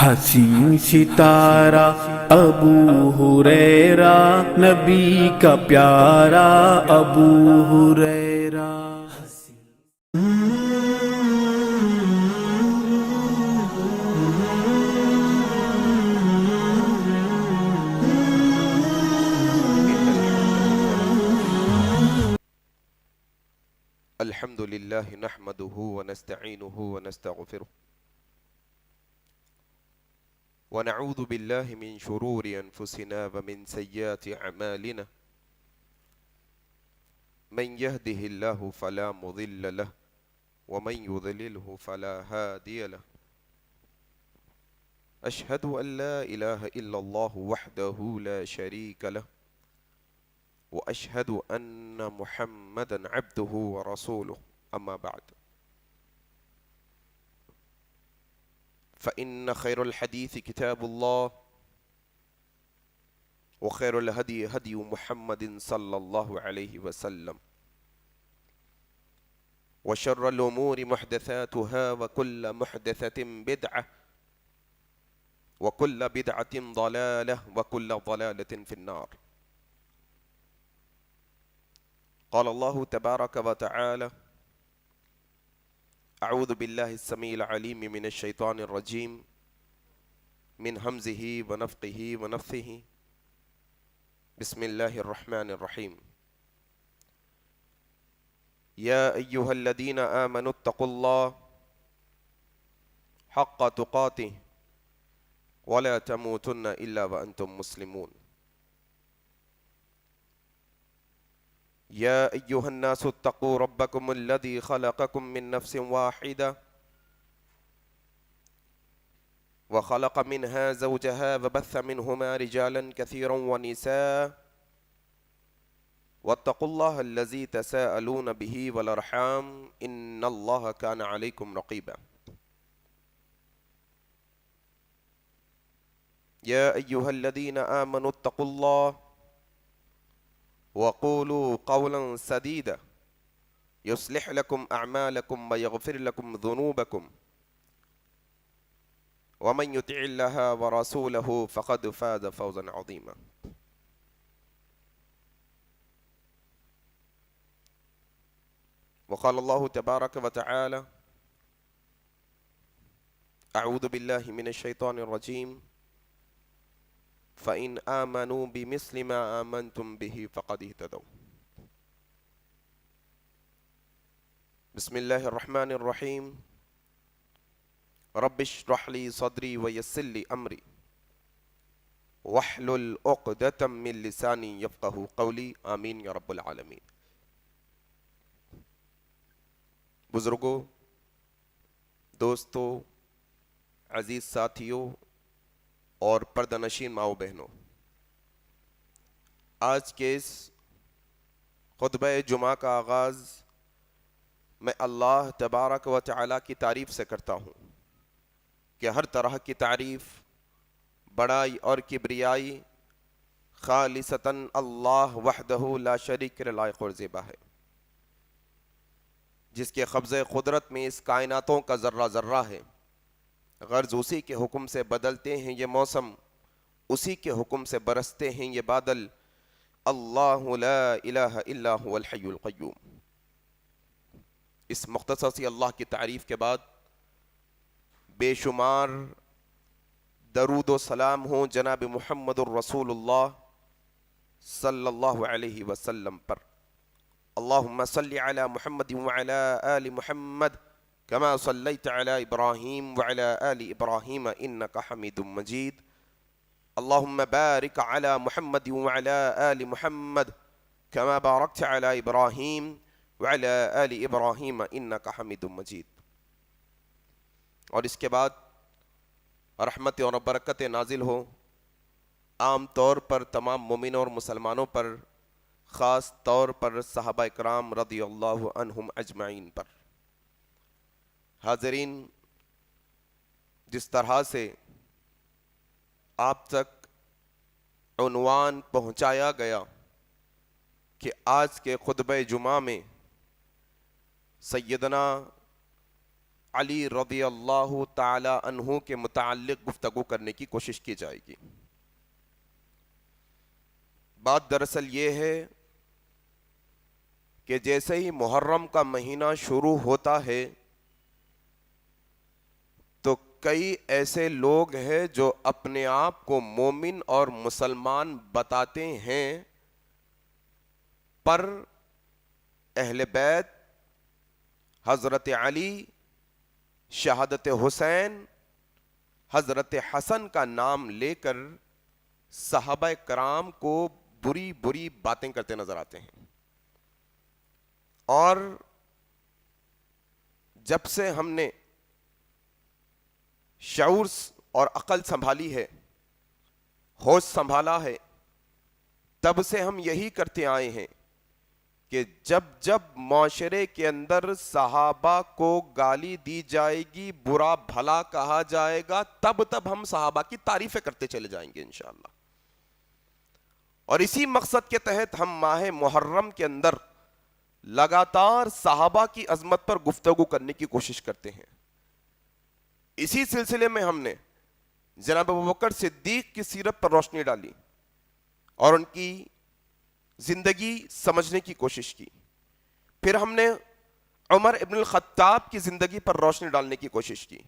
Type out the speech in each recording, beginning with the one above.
حسین ستارہ ابو ہریرہ نبی کا پیارا ابو ہریرہ۔ الحمد لله نحمده ونستعينه ونستغفره ونعوذ بالله من شرور أنفسنا ومن سيئات أعمالنا من يهده الله فلا مضل له ومن يضلله فلا هادي له أشهد أن لا إله إلا الله وحده لا شريك له وأشهد أن محمدًا عبده ورسوله أما بعد فإن خير الحديث كتاب الله وخير الهدي هدي محمد صلى الله عليه وسلم وشر الأمور محدثاتها وكل محدثة بدعة وكل بدعة ضلالة وكل ضلالة في النار قال الله تبارك وتعالى أعوذ بالله السميع العليم من الشيطان الرجيم من همزه ونفخه ونفثه بسم الله الرحمن الرحيم يا أيها الذين آمنوا اتقوا الله حق تقاته ولا تموتن إلا وأنتم مسلمون يا أيها الناس اتقوا ربكم الذي خلقكم من نفس واحدة وخلق منها زوجها وبث منهما رجالا كثيرا ونساء واتقوا الله الذي تساءلون به والأرحام إن الله كان عليكم رقيبا يا أيها الذين آمنوا اتقوا الله وقولوا قولا سديدا يصلح لكم أعمالكم ويغفر لكم ذنوبكم ومن يطع الله ورسوله فقد فاز فوزا عظيما وقال الله تبارك وتعالى أعوذ بالله من الشيطان الرجيم فَإِنْ آمَنُوا بِمِثْلِ مَا آمَنْتُمْ بِهِ فَقَدِ اهْتَدَوْا بسم الله الرحمن الرحيم رب اشرح لي صدري ويسر لي أمري واحلل عقدة من لساني يفقهوا قولي آمین یا رب العالمین۔ بزرگوں، دوستوں، عزیز ساتھیوں اور پردہ نشین ماؤں بہنوں، آج کے اس خطبہ جمعہ کا آغاز میں اللہ تبارک و تعالیٰ کی تعریف سے کرتا ہوں کہ ہر طرح کی تعریف، بڑائی اور کبریائی خالصتاً اللہ وحدہ لا شریک لائق اور زیبا ہے، جس کے قبضہ قدرت میں اس کائناتوں کا ذرہ ذرہ ہے۔ غرض اسی کے حکم سے بدلتے ہیں یہ موسم، اسی کے حکم سے برستے ہیں یہ بادل۔ اللہ لا الہ الا هو الحی القیوم۔ اس مختصر سی اللہ کی تعریف کے بعد بے شمار درود و سلام ہوں جناب محمد الرسول اللہ صلی اللہ علیہ وسلم پر۔ اللہم صلی علی محمد وعلی آل محمد كما صليت على إبراهيم وعلى آل إبراهيم إنك حميد مجيد اللهم بارك على محمد وعلى آل محمد كما باركت على إبراهيم وعلى آل إبراهيم إنك حميد مجيد۔ اور اس کے بعد رحمت اور برکت نازل ہو عام طور پر تمام مومنوں اور مسلمانوں پر، خاص طور پر صحابہ کرام رضی اللہ عنہم اجمعین پر۔ حاضرین، جس طرح سے آپ تک عنوان پہنچایا گیا کہ آج کے خطبہ جمعہ میں سیدنا علی رضی اللہ تعالی عنہ کے متعلق گفتگو کرنے کی کوشش کی جائے گی۔ بات دراصل یہ ہے کہ جیسے ہی محرم کا مہینہ شروع ہوتا ہے تو کئی ایسے لوگ ہیں جو اپنے آپ کو مومن اور مسلمان بتاتے ہیں، پر اہل بیت، حضرت علی، شہادت حسین، حضرت حسن کا نام لے کر صحابہ کرام کو بری بری باتیں کرتے نظر آتے ہیں۔ اور جب سے ہم نے شعور اور عقل سنبھالی ہے، ہوش سنبھالا ہے، تب سے ہم یہی کرتے آئے ہیں کہ جب جب معاشرے کے اندر صحابہ کو گالی دی جائے گی، برا بھلا کہا جائے گا، تب تب ہم صحابہ کی تعریفیں کرتے چلے جائیں گے انشاءاللہ۔ اور اسی مقصد کے تحت ہم ماہ محرم کے اندر لگاتار صحابہ کی عظمت پر گفتگو کرنے کی کوشش کرتے ہیں۔ اسی سلسلے میں ہم نے جناب ابوبکر صدیق کی سیرت پر روشنی ڈالی اور ان کی زندگی سمجھنے کی کوشش کی۔ پھر ہم نے عمر ابن الخطاب کی زندگی پر روشنی ڈالنے کی کوشش کی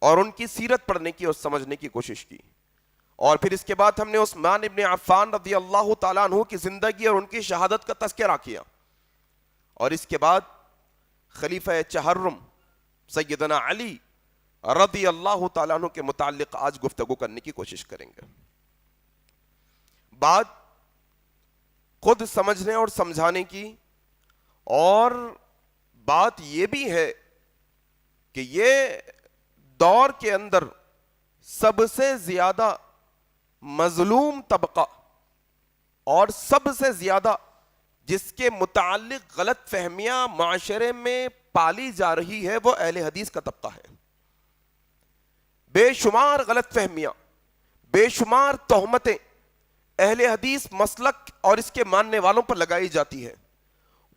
اور ان کی سیرت پڑھنے کی اور سمجھنے کی کوشش کی۔ اور پھر اس کے بعد ہم نے عثمان ابن عفان رضی اللہ تعالیٰ عنہ کی زندگی اور ان کی شہادت کا تذکرہ کیا، اور اس کے بعد خلیفہ چہرم سیدنا علی رضی اللہ تعالیٰ عنہ کے متعلق آج گفتگو کرنے کی کوشش کریں گے۔ بات خود سمجھنے اور سمجھانے کی، اور بات یہ بھی ہے کہ یہ دور کے اندر سب سے زیادہ مظلوم طبقہ اور سب سے زیادہ جس کے متعلق غلط فہمیاں معاشرے میں پالی جا رہی ہے وہ اہل حدیث کا طبقہ ہے۔ بے شمار غلط فہمیاں، بے شمار تہمتیں اہل حدیث مسلک اور اس کے ماننے والوں پر لگائی جاتی ہے۔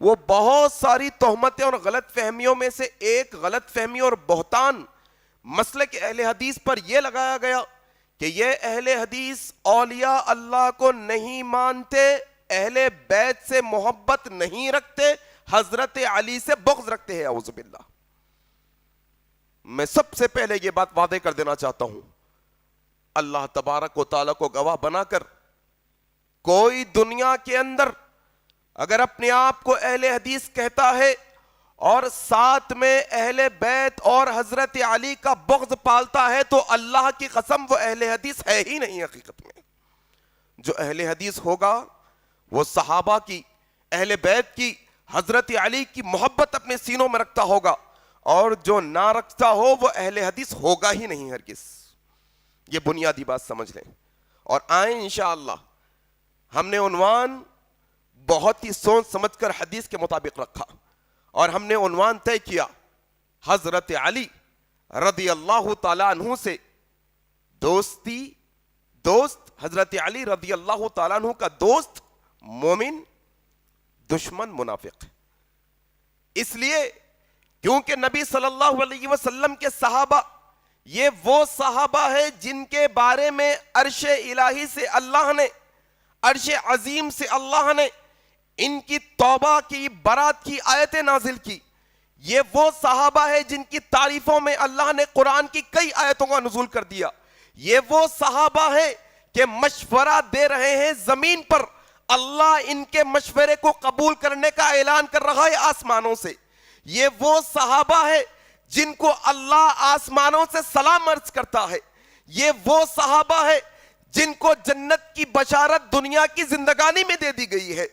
وہ بہت ساری تہمتیں اور غلط فہمیوں میں سے ایک غلط فہمی اور بہتان مسلک اہل حدیث پر یہ لگایا گیا کہ یہ اہل حدیث اولیاء اللہ کو نہیں مانتے، اہل بیت سے محبت نہیں رکھتے، حضرت علی سے بغض رکھتے ہیں، اعوذ باللہ۔ میں سب سے پہلے یہ بات واضح کر دینا چاہتا ہوں، اللہ تبارک و تعالیٰ کو گواہ بنا کر کوئی دنیا کے اندر اگر اپنے آپ کو اہل حدیث کہتا ہے اور ساتھ میں اہل بیت اور حضرت علی کا بغض پالتا ہے تو اللہ کی قسم وہ اہل حدیث ہے ہی نہیں حقیقت میں۔ جو اہل حدیث ہوگا وہ صحابہ کی، اہل بیت کی، حضرت علی کی محبت اپنے سینوں میں رکھتا ہوگا، اور جو نہ رکھتا ہو وہ اہل حدیث ہوگا ہی نہیں ہرگز۔ یہ بنیادی بات سمجھ لیں۔ اور آئیں انشاءاللہ، ہم نے عنوان بہت ہی سوچ سمجھ کر حدیث کے مطابق رکھا، اور ہم نے عنوان طے کیا حضرت علی رضی اللہ تعالیٰ عنہ سے دوستی، دوست حضرت علی رضی اللہ تعالیٰ عنہ کا دوست مومن، دشمن منافق۔ اس لیے کیونکہ نبی صلی اللہ علیہ وسلم کے صحابہ یہ وہ صحابہ ہے جن کے بارے میں عرش الہی سے اللہ نے، عرش عظیم سے اللہ نے ان کی توبہ کی، برات کی آیتیں نازل کی۔ یہ وہ صحابہ ہے جن کی تعریفوں میں اللہ نے قرآن کی کئی آیتوں کا نزول کر دیا۔ یہ وہ صحابہ ہے کہ مشورہ دے رہے ہیں زمین پر، اللہ ان کے مشورے کو قبول کرنے کا اعلان کر رہا ہے آسمانوں سے۔ یہ وہ صحابہ ہے جن کو اللہ آسمانوں سے سلام عرض کرتا ہے۔ یہ وہ صحابہ ہے جن کو جنت کی بشارت دنیا کی زندگانی میں دے دی گئی ہے۔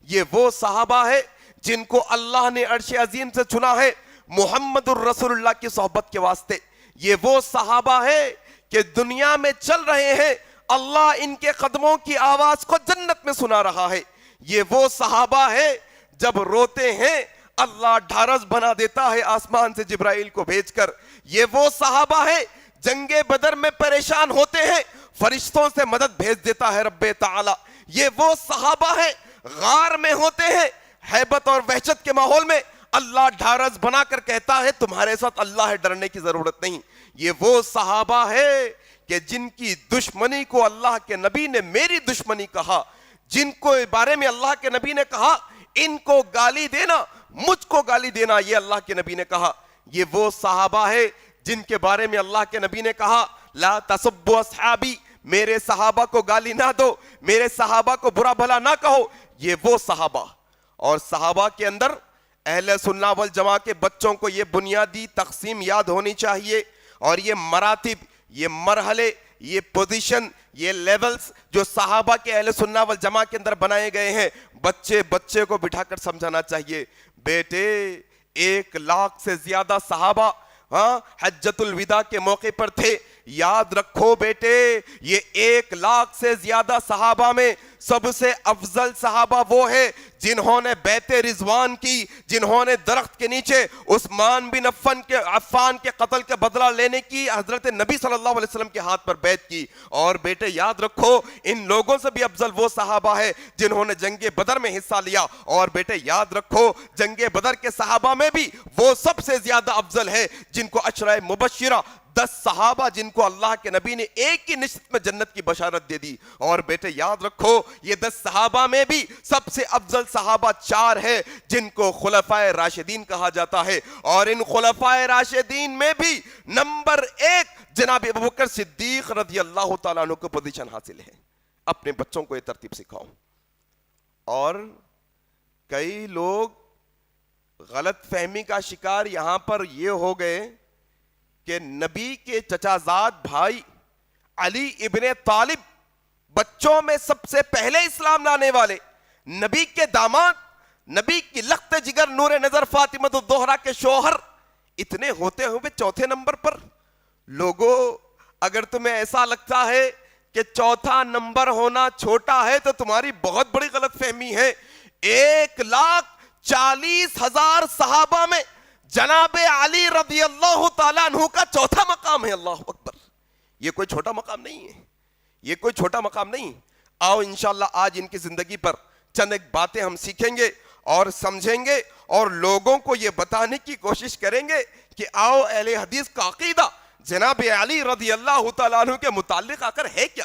یہ وہ صحابہ ہے جن کو اللہ نے عرش عظیم سے چنا ہے محمد الرسول اللہ کی صحبت کے واسطے۔ یہ وہ صحابہ ہے کہ دنیا میں چل رہے ہیں، اللہ ان کے قدموں کی آواز کو جنت میں سنا رہا ہے۔ یہ وہ صحابہ ہے جب روتے ہیں اللہ ڈھارس بنا دیتا ہے آسمان سے جبرائیل کو بھیج کر۔ یہ وہ صحابہ ہے جنگ بدر میں پریشان ہوتے ہیں فرشتوں سے مدد بھیج دیتا ہے رب تعالی۔ یہ وہ صحابہ ہے غار میں ہوتے ہیں ہیبت اور وحشت کے ماحول میں اللہ ڈھارس بنا کر کہتا ہے تمہارے ساتھ اللہ ہے، ڈرنے کی ضرورت نہیں. یہ وہ صحابہ ہے کہ جن کی دشمنی کو اللہ کے نبی نے میری دشمنی کہا، جن کو بارے میں اللہ کے نبی نے کہا ان کو گالی دینا مجھ کو گالی دینا، یہ اللہ کے نبی نے کہا. یہ وہ صحابہ ہے جن کے بارے میں اللہ کے نبی نے کہا لا تسبوا اصحابی، میرے صحابہ کو گالی نہ دو، میرے صحابہ کو برا بھلا نہ کہو. یہ وہ صحابہ. اور صحابہ کے اندر اہل سنہ والجماع کے بچوں کو یہ بنیادی تقسیم یاد ہونی چاہیے، اور یہ مراتب، یہ مرحلے، یہ پوزیشن، یہ لیولز جو صحابہ کے اہل سنہ والجماع کے اندر بنائے گئے ہیں، بچے کو بٹھا کر سمجھانا چاہیے. بیٹے 1 لاکھ سے زیادہ صحابہ حجۃ الوداع کے موقع پر تھے. یاد رکھو بیٹے، یہ 1 لاکھ سے زیادہ صحابہ میں سب سے افضل صحابہ وہ ہے جنہوں نے بیعت رضوان کی، جنہوں نے درخت کے نیچے عثمان بن عفان کے قتل کے بدلہ لینے کی حضرت نبی صلی اللہ علیہ وسلم کے ہاتھ پر بیعت کی. اور بیٹے یاد رکھو ان لوگوں سے بھی افضل وہ صحابہ ہے جنہوں نے جنگ بدر میں حصہ لیا. اور بیٹے یاد رکھو جنگ بدر کے صحابہ میں بھی وہ سب سے زیادہ افضل ہے جن کو عشرہ مبشرہ 10 صحابہ جن کو اللہ کے نبی نے ایک ہی نشست میں جنت کی بشارت دے دی. اور بیٹے یاد رکھو یہ 10 صحابہ میں بھی سب سے افضل صحابہ 4 ہے جن کو خلفائے راشدین کہا جاتا ہے. اور ان خلفائے راشدین میں بھی نمبر 1 جناب ابوبکر صدیق رضی اللہ تعالیٰ عنہ کو پوزیشن حاصل ہے. اپنے بچوں کو یہ ترتیب سکھاؤ. اور کئی لوگ غلط فہمی کا شکار یہاں پر یہ ہو گئے کہ نبی کے چچا زاد بھائی علی ابن طالب بچوں میں سب سے پہلے اسلام لانے والے، نبی کے داماد، نبی کی لخت جگر نور نظر فاطمہ الزہرا کے شوہر، اتنے ہوتے ہوئے 4تھے نمبر پر. لوگوں اگر تمہیں ایسا لگتا ہے کہ 4تھا نمبر ہونا چھوٹا ہے تو تمہاری بہت بڑی غلط فہمی ہے. 1,40,000 صحابہ میں جناب علی رضی اللہ تعالیٰ عنہ کا 4تھا مقام ہے. اللہ اکبر. یہ کوئی چھوٹا مقام نہیں ہے، یہ کوئی چھوٹا مقام نہیں. آؤ انشاءاللہ آج ان کی زندگی پر چند ایک باتیں ہم سیکھیں گے اور سمجھیں گے اور لوگوں کو یہ بتانے کی کوشش کریں گے کہ آؤ اہل حدیث کا عقیدہ جناب علی رضی اللہ تعالیٰ عنہ کے متعلق آکر ہے کیا،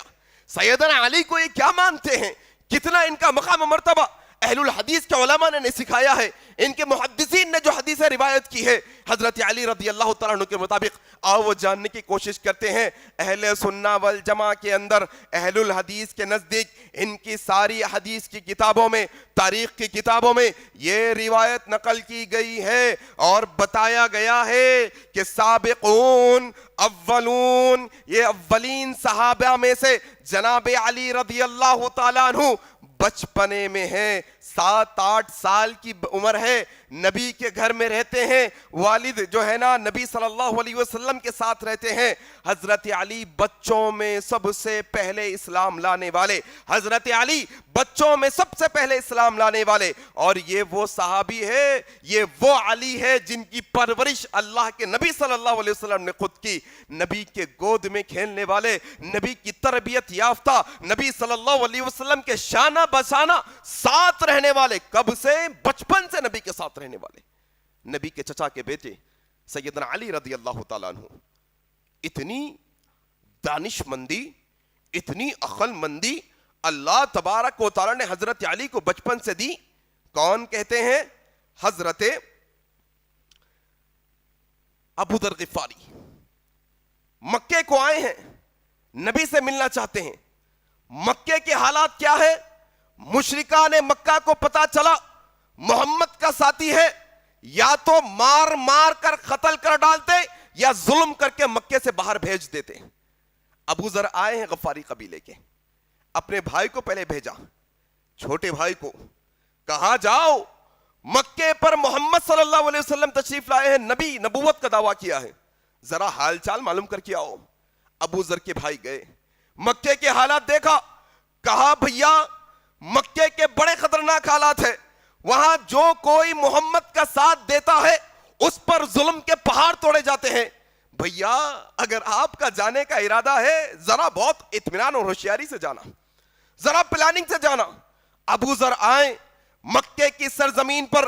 سیدنا علی کو یہ کیا مانتے ہیں، کتنا ان کا مقام و مرتبہ اہل الحدیث کے علماء نے سکھایا ہے، ان کے محدثین نے جو حدیث روایت کی ہے حضرت علی رضی اللہ تعالیٰ عنہ کے مطابق. آؤ وہ جاننے کی کوشش کرتے ہیں. اہل سنہ والجماع کے اندر اہل الحدیث کے نزدیک ان کی ساری حدیث کی کتابوں میں، تاریخ کی کتابوں میں یہ روایت نقل کی گئی ہے اور بتایا گیا ہے کہ سابقون اولون، یہ اولین صحابہ میں سے جناب علی رضی اللہ تعالیٰ عنہ بچپنے میں ہے، 7-8 سال کی عمر ہے، نبی کے گھر میں رہتے ہیں، والد جو ہے نا نبی صلی اللہ علیہ وسلم کے ساتھ رہتے ہیں. حضرت علی بچوں میں سب سے پہلے اسلام لانے والے، حضرت علی بچوں میں سب سے پہلے اسلام لانے والے. اور یہ وہ صحابی ہے، یہ وہ علی ہے جن کی پرورش اللہ کے نبی صلی اللہ علیہ وسلم نے خود کی. نبی کے گود میں کھیلنے والے، نبی کی تربیت یافتہ، نبی صلی اللہ علیہ وسلم کے شانہ بشانہ ساتھ رہنے والے، کب سے؟ بچپن سے نبی کے ساتھ رہنے والے. نبی کے چچا کے بیٹے سیدنا علی رضی اللہ تعالیٰ عنہ، اتنی دانش مندی، اتنی عقل مندی اللہ تبارک و تعالیٰ نے حضرت علی کو بچپن سے دی. کون کہتے ہیں؟ حضرت ابو ذر غفاری مکے کو آئے ہیں، نبی سے ملنا چاہتے ہیں. مکے کے حالات کیا ہے؟ مشرکان مکہ کو پتا چلا محمد کا ساتھی ہے، یا تو مار مار کر قتل کر ڈالتے یا ظلم کر کے مکے سے باہر بھیج دیتے. ابو ذر آئے ہیں غفاری قبیلے کے، اپنے بھائی کو پہلے بھیجا، چھوٹے بھائی کو کہا جاؤ مکے پر محمد صلی اللہ علیہ وسلم تشریف لائے ہیں، نبی نبوت کا دعویٰ کیا ہے، ذرا حال چال معلوم کر کے آؤ. ابو ذر کے بھائی گئے، مکے کے حالات دیکھا، کہا بھیا مکے کے بڑے خطرناک حالات ہیں، وہاں جو کوئی محمد کا ساتھ دیتا ہے اس پر ظلم کے پہاڑ توڑے جاتے ہیں. بھیا اگر آپ کا جانے کا ارادہ ہے ذرا بہت اطمینان اور ہوشیاری سے جانا، ذرا پلاننگ سے جانا. ابو ذر آئے مکے کی سرزمین پر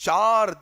4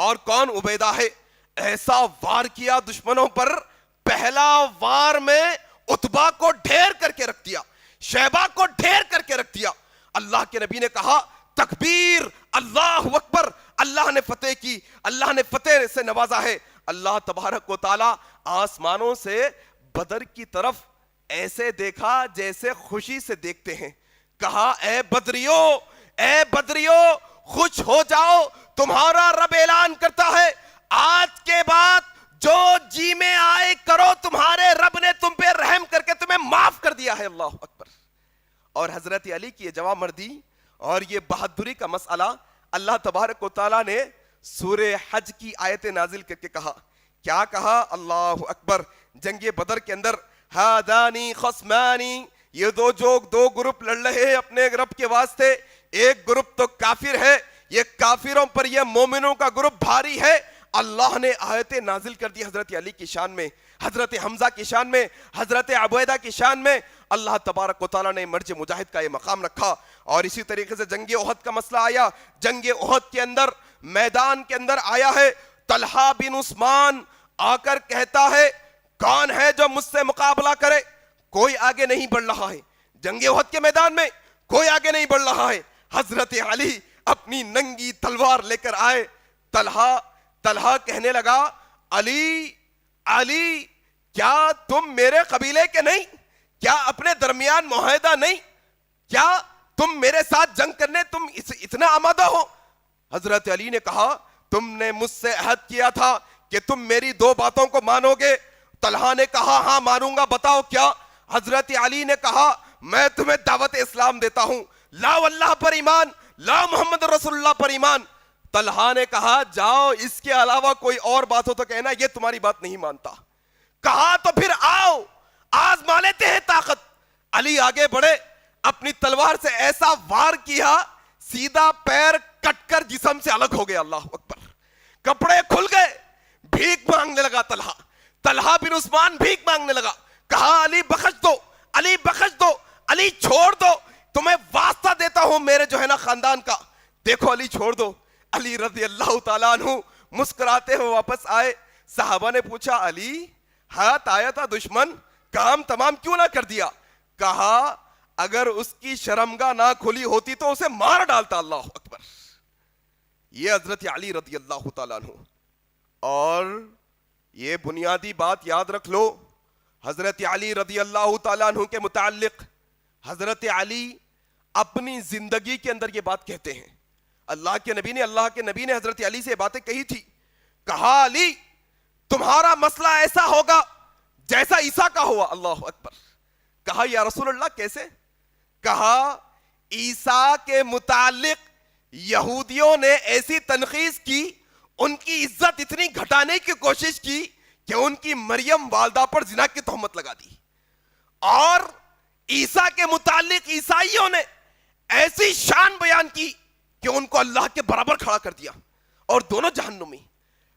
اور کون عبیدہ ہے؟ ایسا وار کیا دشمنوں پر، پہلا وار میں عتبہ کو ڈھیر کر کے رکھ دیا، شیبہ کو ڈھیر کر کے رکھ دیا۔ اللہ کے نبی نے کہا تکبیر، اللہ اکبر، اللہ نے فتح کی، اللہ نے فتح سے نوازا ہے۔ اللہ تبارک و تعالی آسمانوں سے بدر کی طرف ایسے دیکھا جیسے خوشی سے دیکھتے ہیں، کہا اے بدریو، اے بدریو خوش ہو جاؤ، تمہارا رب اعلان کرتا ہے آج کے بعد جو جی میں آئے کرو، تمہارے رب نے تم پہ رحم کر کے تمہیں معاف کر دیا ہے۔ اللہ اکبر۔ اور حضرت علی کی یہ جواب مردی اور یہ بہادری کا مسئلہ اللہ تبارک و تعالیٰ نے سورہ حج کی آیت نازل کر کے کہا۔ کیا کہا؟ اللہ اکبر۔ جنگ بدر کے اندر ہادانی خصمانی، یہ دو گروپ لڑ رہے ہیں اپنے رب کے واسطے، ایک گروپ تو کافر ہے، یہ کافروں پر یہ مومنوں کا گروپ بھاری ہے۔ اللہ نے آیت نازل کر دی حضرت علی کی شان میں، حضرت حمزہ کی شان میں، حضرت عبیدہ کی شان میں۔ اللہ تبارک و تعالیٰ نے مرج مجاہد کا یہ مقام رکھا۔ اور اسی طریقے سے جنگ احد کا مسئلہ آیا۔ جنگ احد کے اندر میدان کے اندر آیا ہے طلحہ بن عثمان، آ کر کہتا ہے کون ہے جو مجھ سے مقابلہ کرے؟ کوئی آگے نہیں بڑھ رہا ہے، جنگ احد کے میدان میں کوئی آگے نہیں بڑھ رہا ہے۔ حضرت علی اپنی ننگی تلوار لے کر آئے۔ طلحہ کہنے لگا علی علی، کیا تم میرے قبیلے کے نہیں؟ کیا اپنے درمیان معاہدہ نہیں؟ کیا تم میرے ساتھ جنگ کرنے تم اتنا آمادہ ہو؟ حضرت علی نے کہا تم نے مجھ سے عہد کیا تھا کہ تم میری دو باتوں کو مانو گے۔ طلحہ نے کہا ہاں مانوں گا، بتاؤ کیا؟ حضرت علی نے کہا میں تمہیں دعوت اسلام دیتا ہوں، لاؤ اللہ پر ایمان، لاؤ محمد رسول اللہ پر ایمان۔ طلحہ نے کہا جاؤ، اس کے علاوہ کوئی اور بات ہو تو کہنا، یہ تمہاری بات نہیں مانتا۔ کہا تو پھر آؤ آزما لیتے ہیں طاقت۔ علی آگے بڑھے، اپنی تلوار سے ایسا وار کیا سیدھا پیر کٹ کر جسم سے الگ ہو گیا۔ اللہ اکبر۔ کپڑے کھل گئے، بھیک مانگنے لگا طلحہ بن عثمان بھیک مانگنے لگا۔ کہا علی بخش دو، علی بخش دو، علی چھوڑ دو، تمہیں واسطہ دیتا ہوں میرے جو ہے نا خاندان کا، دیکھو علی چھوڑ دو۔ علی رضی اللہ تعالیٰ عنہ مسکراتے ہوئے واپس آئے۔ صحابہ نے پوچھا علی ہاتھ آیا تھا دشمن، کام تمام کیوں نہ کر دیا؟ کہا اگر اس کی شرمگاہ نہ کھلی ہوتی تو اسے مار ڈالتا۔ اللہ اکبر۔ یہ حضرت علی رضی اللہ تعالیٰ عنہ۔ اور یہ بنیادی بات یاد رکھ لو، حضرت علی رضی اللہ تعالیٰ عنہ کے متعلق حضرت علی اپنی زندگی کے اندر یہ بات کہتے ہیں۔ اللہ کے نبی نے حضرت علی سے باتیں کہی تھی۔ کہا علی تمہارا مسئلہ ایسا ہوگا جیسا عیسیٰ کا ہوا۔ اللہ اکبر۔ کہا یا رسول اللہ کیسے؟ کہا عیسیٰ کے متعلق یہودیوں نے ایسی تنقید کی، ان کی عزت اتنی گھٹانے کی کوشش کی کہ ان کی مریم والدہ پر زنا کی تہمت لگا دی، اور عیسیٰ کے متعلق عیسائیوں نے ایسی شان بیان کی کہ ان کو اللہ کے برابر کھڑا کر دیا، اور دونوں جہنمی۔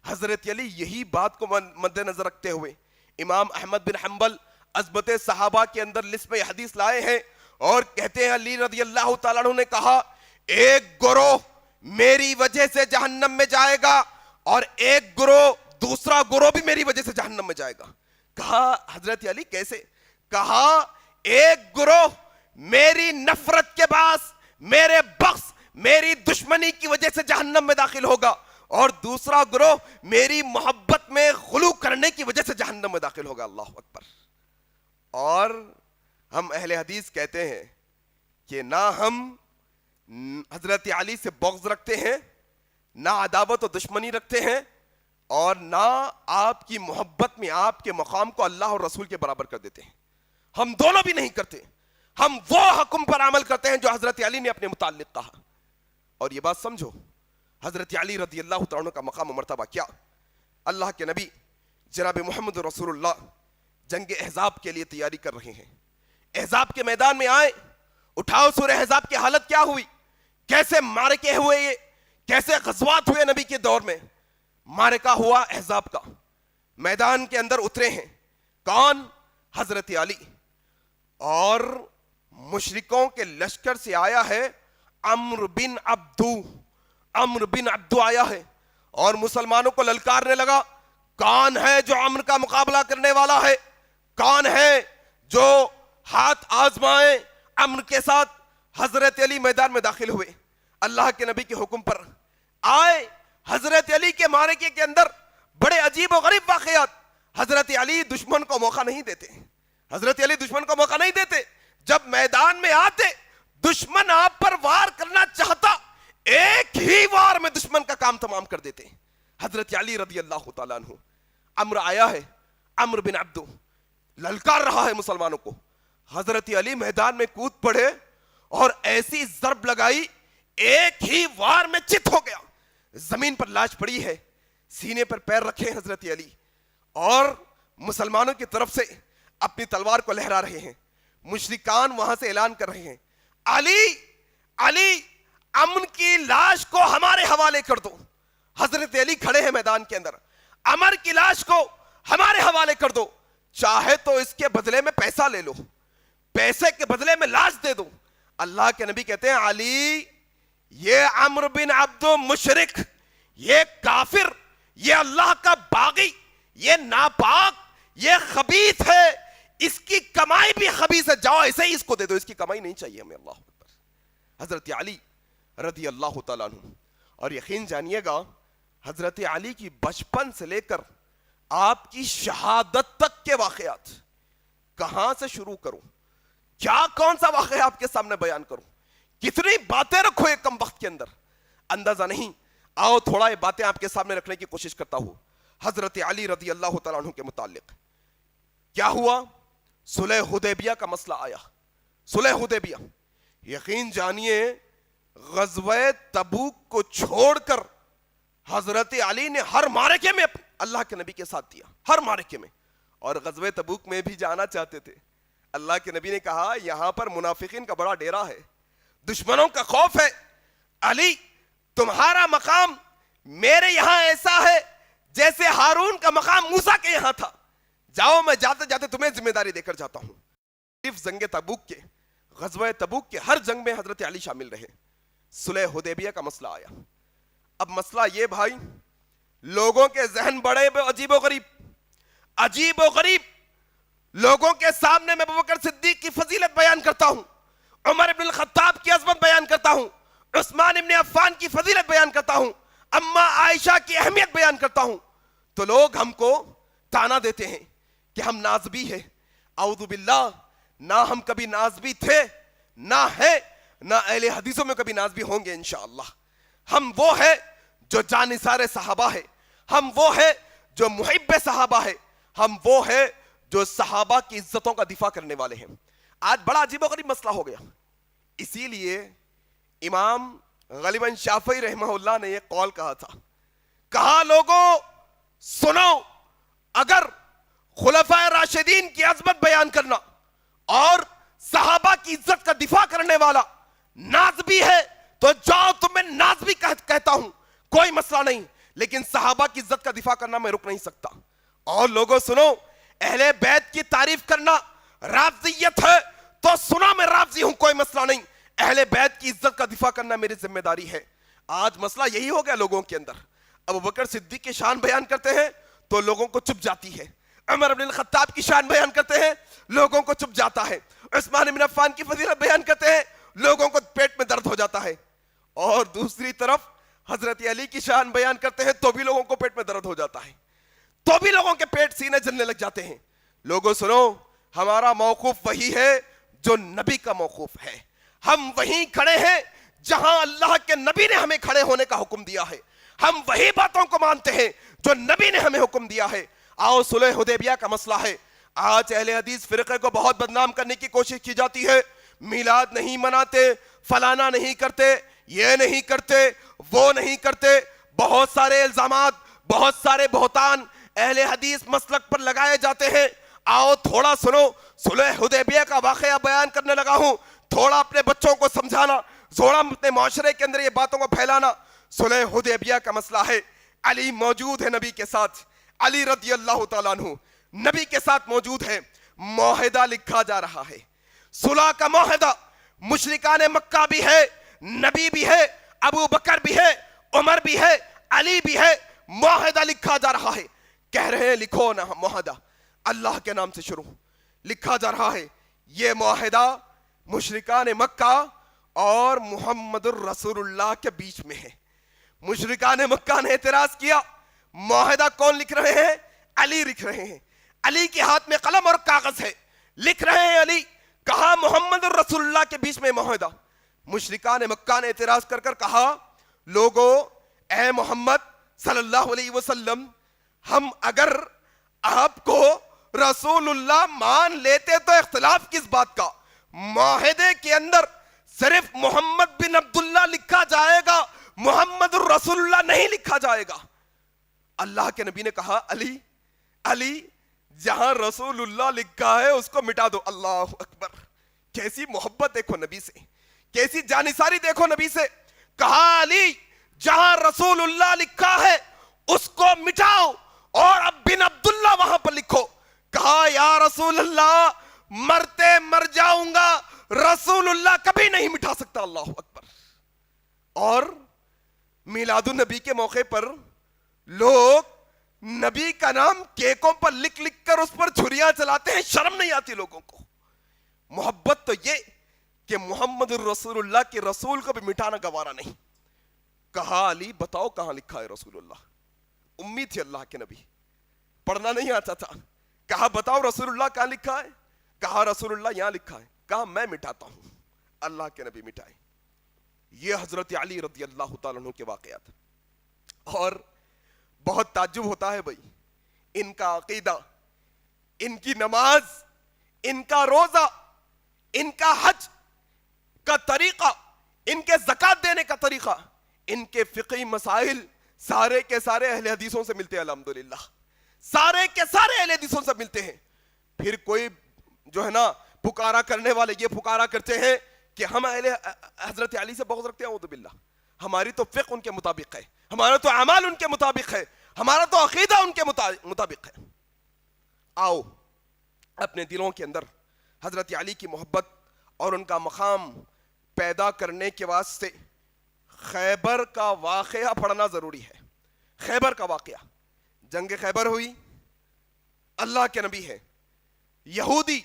حضرت علی یہی بات کو مد نظر رکھتے ہوئے امام احمد بن حنبل عظمت صحابہ کے اندر لسٹ میں حدیث لائے ہیں، اور کہتے ہیں علی رضی اللہ تعالیٰ عنہ نے کہا ایک گروہ میری وجہ سے جہنم میں جائے گا، اور ایک گروہ دوسرا گروہ بھی میری وجہ سے جہنم میں جائے گا۔ کہا حضرت علی کیسے؟ کہا ایک گروہ میری نفرت کے باعث، میرے بغض، میری دشمنی کی وجہ سے جہنم میں داخل ہوگا، اور دوسرا گروہ میری محبت میں غلو کرنے کی وجہ سے جہنم میں داخل ہوگا۔ اللہ اکبر۔ اور ہم اہل حدیث کہتے ہیں کہ نہ ہم حضرت علی سے بغض رکھتے ہیں، نہ عداوت و دشمنی رکھتے ہیں، اور نہ آپ کی محبت میں آپ کے مقام کو اللہ اور رسول کے برابر کر دیتے ہیں۔ ہم دونوں بھی نہیں کرتے، ہم وہ حکم پر عمل کرتے ہیں جو حضرت علی نے اپنے متعلق کہا۔ اور یہ بات سمجھو، حضرت علی رضی اللہ تعالیٰ عنہ کا مقام و مرتبہ کیا۔ اللہ کے نبی جناب محمد رسول اللہ جنگ احزاب کے لیے تیاری کر رہے ہیں۔ احزاب کے میدان میں آئے، اٹھاؤ سورہ احزاب کی حالت کیا ہوئی، کیسے معرکے ہوئے، یہ کیسے غزوات ہوئے نبی کے دور میں۔ معرکہ ہوا احزاب کا، میدان کے اندر اترے ہیں کون؟ حضرت علی، اور مشرکوں کے لشکر سے آیا ہے عمرو بن عبدو آیا ہے، اور مسلمانوں کو للکارنے لگا، کون ہے جو امن کا مقابلہ کرنے والا ہے؟ کون ہے جو ہاتھ آزمائے امن کے ساتھ؟ حضرت علی میدان میں داخل ہوئے، اللہ کے نبی کے حکم پر آئے۔ حضرت علی کے معرکے کے اندر بڑے عجیب و غریب واقعات۔ حضرت علی دشمن کو موقع نہیں دیتے، حضرت علی دشمن کو موقع نہیں دیتے۔ جب میدان میں آتے، دشمن آپ پر وار کرنا چاہتا، ایک ہی وار میں دشمن کا کام تمام کر دیتے حضرت علی رضی اللہ تعالیٰ عنہ۔ عمرو آیا ہے، عمرو بن عبدو للکار رہا ہے مسلمانوں کو، حضرت علی میدان میں کود پڑے اور ایسی ضرب لگائی، ایک ہی وار میں چت ہو گیا۔ زمین پر لاش پڑی ہے، سینے پر پیر رکھے حضرت علی اور مسلمانوں کی طرف سے اپنی تلوار کو لہرا رہے ہیں۔ مشرکان وہاں سے اعلان کر رہے ہیں، علی علی امن کی لاش کو ہمارے حوالے کر دو۔ حضرت علی کھڑے ہیں میدان کے اندر، امر کی لاش کو ہمارے حوالے کر دو، چاہے تو اس کے بدلے میں پیسہ لے لو، پیسے کے بدلے میں لاش دے دو۔ اللہ کے نبی کہتے ہیں، علی یہ عمرو بن عبد مشرک، یہ کافر، یہ اللہ کا باغی، یہ ناپاک، یہ خبیث ہے، اس کی کمائی بھی خبیث ہے، جاؤ ایسے ہی اس کو دے دو، اس کی کمائی نہیں چاہیے ہمیں۔ اللہ اکبر۔ حضرت علی رضی اللہ تعالیٰ عنہ، اور یقین جانیے گا حضرت علی کی بچپن سے لے کر آپ کی شہادت تک کے واقعات کہاں سے شروع کروں، کیا کون سا واقعہ آپ کے سامنے بیان کروں، کتنی باتیں رکھو ایک کم وقت کے اندر، اندازہ نہیں۔ آؤ تھوڑا یہ باتیں آپ کے سامنے رکھنے کی کوشش کرتا ہوں۔ حضرت علی رضی اللہ تعالیٰ عنہ کے متعلق کیا ہوا؟ صلح حدیبیہ کا مسئلہ آیا۔ صلح حدیبیہ، یقین جانیے غزوہ تبوک کو چھوڑ کر حضرت علی نے ہر معرکے میں اللہ کے نبی کے ساتھ دیا، ہر معرکے میں، اور غزوہ تبوک میں بھی جانا چاہتے تھے۔ اللہ کے نبی نے کہا یہاں پر منافقین کا بڑا ڈیرا ہے، دشمنوں کا خوف ہے، علی تمہارا مقام میرے یہاں ایسا ہے جیسے ہارون کا مقام موسیٰ کے یہاں تھا، جاؤ میں جاتے جاتے تمہیں ذمہ داری دے کر جاتا ہوں۔ صرف جنگ تبوک کے، غزوہ تبوک کے ہر جنگ میں حضرت علی شامل رہے۔ صلح حدیبیہ کا مسئلہ آیا۔ اب مسئلہ یہ بھائی، لوگوں کے ذہن بڑے عجیب و غریب، عجیب و غریب لوگوں کے سامنے میں ابوبکر صدیق کی فضیلت بیان کرتا ہوں، عمر ابن الخطاب کی عظمت بیان کرتا ہوں، عثمان ابن عفان کی فضیلت بیان کرتا ہوں، اماں عائشہ کی اہمیت بیان کرتا ہوں، تو لوگ ہم کو تانا دیتے ہیں کہ ہم نازبی ہیں۔ اعوذ باللہ، نہ ہم کبھی نازبی تھے، نہ ہے، نہ اہل حدیثوں میں کبھی نازبی ہوں گے انشاءاللہ۔ ہم وہ ہے جو جانثار صحابہ ہے، ہم وہ ہے جو محب صحابہ ہے، ہم وہ ہے جو صحابہ کی عزتوں کا دفاع کرنے والے ہیں۔ آج بڑا عجیب و غریب مسئلہ ہو گیا، اسی لیے امام غالباً شافعی رحمہ اللہ نے یہ قول کہا تھا، کہا لوگوں سنو، اگر خلفائے راشدین کی عظمت بیان کرنا اور صحابہ کی عزت کا دفاع کرنے والا نازبی ہے تو جاؤ تمہیں نازبی کہتا ہوں، کوئی مسئلہ نہیں، لیکن صحابہ کی عزت کا دفاع کرنا میں رک نہیں سکتا۔ اور لوگوں سنو، اہل بیت کی تعریف کرنا رافضیت ہے تو سنا میں رافضی ہوں، کوئی مسئلہ نہیں، اہل بیت کی عزت کا دفاع کرنا میری ذمہ داری ہے۔ آج مسئلہ یہی ہو گیا لوگوں کے اندر، ابوبکر صدیق کی شان بیان کرتے ہیں تو لوگوں کو چپ جاتی ہے، عمر بن الخطاب کی شان بیان کرتے ہیں لوگوں کو چپ جاتا ہے، عثمان بن عفان کی فضیلت بیان کرتے ہیں لوگوں کو پیٹ میں درد ہو جاتا ہے، اور دوسری طرف حضرت علی کی شان بیان کرتے ہیں تو بھی لوگوں کو پیٹ میں درد ہو جاتا ہے، تو بھی لوگوں کے پیٹ سینے جلنے لگ جاتے ہیں۔ لوگوں سنو، ہمارا موقف وہی ہے جو نبی کا موقف ہے، ہم وہیں کھڑے ہیں جہاں اللہ کے نبی نے ہمیں کھڑے ہونے کا حکم دیا ہے، ہم وہی باتوں کو مانتے ہیں جو نبی نے ہمیں حکم دیا ہے۔ آؤ صلح حدیبیہ کا مسئلہ ہے۔ آج اہل حدیث فرقے کو بہت بدنام کرنے کی کوشش کی جاتی ہے، میلاد نہیں مناتے، فلانا نہیں کرتے، یہ نہیں کرتے، وہ نہیں کرتے، بہت سارے الزامات، بہت سارے بہتان اہل حدیث مسلک پر لگائے جاتے ہیں۔ آؤ تھوڑا سنو، صلح حدیبیہ کا واقعہ بیان کرنے لگا ہوں، تھوڑا اپنے بچوں کو سمجھانا، تھوڑا اپنے معاشرے کے اندر یہ باتوں کو پھیلانا۔ صلح حدیبیہ کا مسئلہ ہے، علی موجود ہے نبی کے ساتھ، علی رضی اللہ تعالیٰ عنہ نبی کے ساتھ موجود ہے، معاہدہ لکھا جا رہا ہے، صلح کا معاہدہ، مشرکان مکہ بھی ہے، نبی بھی ہے، ابو بکر بھی ہے، عمر بھی ہے، علی بھی ہے, معاہدہ لکھا جا رہا ہے. کہہ رہے ہیں لکھو نا معاہدہ, اللہ کے نام سے شروع. لکھا جا رہا ہے یہ معاہدہ مشرکان مکہ اور محمد الرسول اللہ کے بیچ میں ہے. مشرکان مکہ نے اعتراض کیا. معاہدہ کون لکھ رہے ہیں؟ علی لکھ رہے ہیں. علی کے ہاتھ میں قلم اور کاغذ ہے, لکھ رہے ہیں علی. کہا محمد الرسول اللہ کے بیچ میں معاہدہ. مشرکان مکہ نے اعتراض کر کر کہا لوگو اے محمد صلی اللہ علیہ وسلم, ہم اگر آپ کو رسول اللہ مان لیتے تو اختلاف کس بات کا؟ معاہدے کے اندر صرف محمد بن عبداللہ لکھا جائے گا, محمد الرسول اللہ نہیں لکھا جائے گا. اللہ کے نبی نے کہا علی علی جہاں رسول اللہ لکھا ہے اس کو مٹا دو. اللہ اکبر, کیسی محبت دیکھو نبی سے, کیسی جانثاری دیکھو نبی سے. کہا علی جہاں رسول اللہ لکھا ہے اس کو مٹاؤ اور اب بن عبداللہ وہاں پر لکھو. کہا یا رسول اللہ مرتے مر جاؤں گا, رسول اللہ کبھی نہیں مٹا سکتا. اللہ اکبر. اور میلاد النبی کے موقع پر لوگ نبی کا نام کیکوں پر لکھ لکھ کر اس پر چھریاں چلاتے ہیں, شرم نہیں آتی لوگوں کو. محبت تو یہ کہ محمد الرسول اللہ کے رسول کو بھی مٹانا گوارا نہیں. کہا علی بتاؤ کہاں لکھا ہے رسول اللہ. امی تھی اللہ کے نبی, پڑھنا نہیں آتا تھا. کہا بتاؤ رسول اللہ کہاں لکھا ہے؟ کہا رسول اللہ یہاں لکھا ہے. کہا میں مٹاتا ہوں. اللہ کے نبی مٹائے. یہ حضرت علی رضی اللہ تعالیٰ عنہ کے واقعات. اور بہت تعجب ہوتا ہے بھائی, ان کا عقیدہ, ان کی نماز, ان کا روزہ, ان کا حج کا طریقہ, ان کے زکات دینے کا طریقہ, ان کے فقہی مسائل سارے کے سارے اہل حدیثوں سے ملتے ہیں. الحمدللہ سارے کے سارے اہل حدیثوں سے ملتے ہیں. پھر کوئی جو ہے نا پکارا کرنے والے یہ پکارا کرتے ہیں کہ ہم اہل حضرت علی سے بغض رکھتے ہیں. اعوذ باللہ, ہماری تو فقہ ان کے مطابق ہے, ہمارا تو اعمال ان کے مطابق ہے, ہمارا تو عقیدہ ان کے مطابق ہے. آؤ اپنے دلوں کے اندر حضرت علی کی محبت اور ان کا مقام پیدا کرنے کے واسطے خیبر کا واقعہ پڑھنا ضروری ہے. خیبر کا واقعہ, جنگ خیبر ہوئی, اللہ کے نبی ہے, یہودی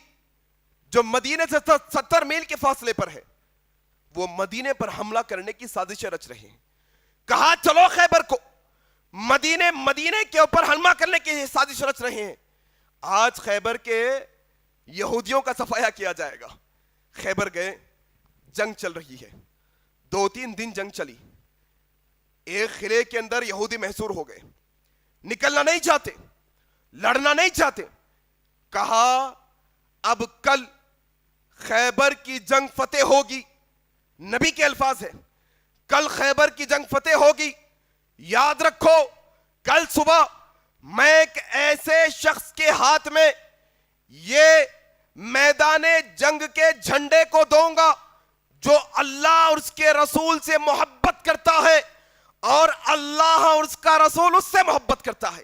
جو مدینے سے 70 میل کے فاصلے پر ہے, وہ مدینے پر حملہ کرنے کی سازشیں رچ رہے ہیں. کہا چلو خیبر کو, مدینے کے اوپر حملہ کرنے کی سازش رچ رہے ہیں. آج خیبر کے یہودیوں کا صفایا کیا جائے گا. خیبر گئے, جنگ چل رہی ہے, 2-3 دن جنگ چلی. ایک قلعے کے اندر یہودی محصور ہو گئے, نکلنا نہیں چاہتے, لڑنا نہیں چاہتے. کہا اب کل خیبر کی جنگ فتح ہوگی. نبی کے الفاظ ہیں, کل خیبر کی جنگ فتح ہوگی. یاد رکھو کل صبح میں ایک ایسے شخص کے ہاتھ میں یہ میدان جنگ کے جھنڈے کو دوں گا جو اللہ اور اس کے رسول سے محبت کرتا ہے, اور اللہ اور اس کا رسول اس سے محبت کرتا ہے,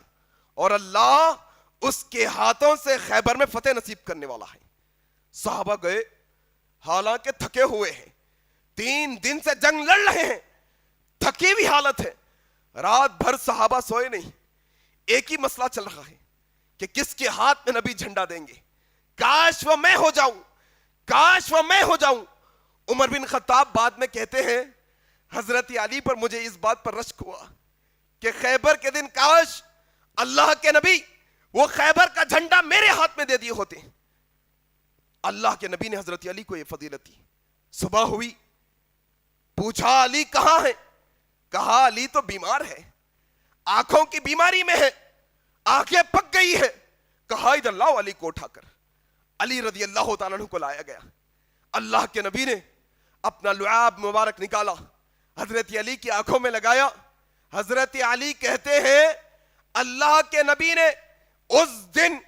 اور اللہ اس کے ہاتھوں سے خیبر میں فتح نصیب کرنے والا ہے. صحابہ گئے, حالانکہ تھکے ہوئے ہیں, 3 دن سے جنگ لڑ رہے ہیں, تھکی ہوئی حالت ہے. رات بھر صحابہ سوئے نہیں. ایک ہی مسئلہ چل رہا ہے کہ کس کے ہاتھ میں نبی جھنڈا دیں گے. کاش وہ میں ہو جاؤں, کاش وہ میں ہو جاؤں. عمر بن خطاب بعد میں کہتے ہیں حضرت علی پر مجھے اس بات پر رشک ہوا کہ خیبر کے دن کاش اللہ کے نبی وہ خیبر کا جھنڈا میرے ہاتھ میں دے دیے ہوتے. اللہ کے نبی نے حضرت علی کو یہ فضیلت دی. صبح ہوئی, پوچھا علی کہاں ہے؟ کہا علی تو بیمار ہے, آنکھوں کی بیماری میں ہے, آنکھیں پک گئی ہے. کہا ادھر لاؤ علی کو اٹھا کر. علی رضی اللہ تعالیٰ عنہ کو لایا گیا. اللہ کے نبی نے اپنا لعاب مبارک نکالا, حضرت علی کی آنکھوں میں لگایا. حضرت علی کہتے ہیں اللہ کے نبی نے اس دن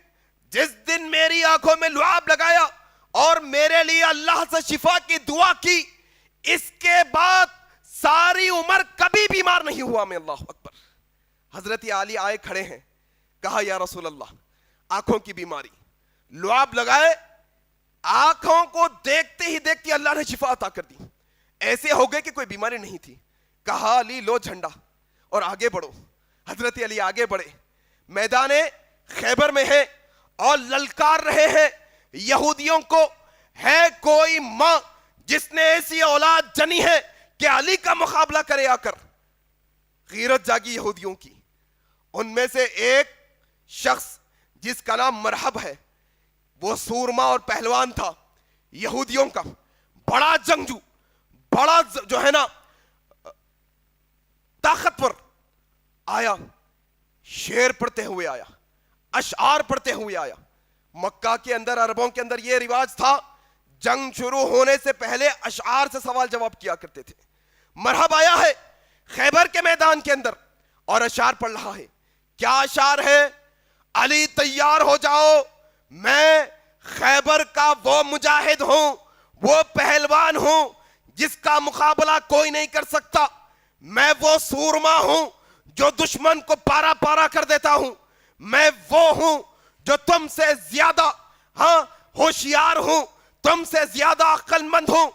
جس دن میری آنکھوں میں لعاب لگایا اور میرے لیے اللہ سے شفا کی دعا کی, اس کے بعد ساری عمر کبھی بیمار نہیں ہوا میں. اللہ اکبر. حضرت علی آئے کھڑے ہیں, کہا یا رسول اللہ آنکھوں کی بیماری, لعاب لگائے, آنکھوں کو دیکھتے ہی دیکھتے اللہ نے شفا عطا کر دی, ایسے ہو گئے کہ کوئی بیماری نہیں تھی. کہا علی لو جھنڈا, اور آگے بڑھو. حضرت علی آگے بڑھے, میدان خیبر میں ہیں اور للکار رہے ہیں یہودیوں کو, ہے کوئی ماں جس نے ایسی اولاد جنی ہے کہ علی کا مقابلہ کرے آ کر. غیرت جاگی یہودیوں کی. ان میں سے ایک شخص جس کا نام مرحب ہے, وہ سورما اور پہلوان تھا یہودیوں کا, بڑا جنگجو, بڑا جو ہے نا طاقتور آیا, شعر پڑھتے ہوئے آیا, اشعار پڑھتے ہوئے آیا. مکہ کے اندر, عربوں کے اندر یہ رواج تھا, جنگ شروع ہونے سے پہلے اشعار سے سوال جواب کیا کرتے تھے. مرحب آیا ہے خیبر کے میدان کے اندر اور اشعار پڑھ رہا ہے. کیا اشعار ہے؟ علی تیار ہو جاؤ, میں خیبر کا وہ مجاہد ہوں, وہ پہلوان ہوں جس کا مقابلہ کوئی نہیں کر سکتا. میں وہ سورما ہوں جو دشمن کو پارا پارا کر دیتا ہوں. میں وہ ہوں جو تم سے زیادہ ہوشیار ہوں, تم سے زیادہ عقل مند ہوں,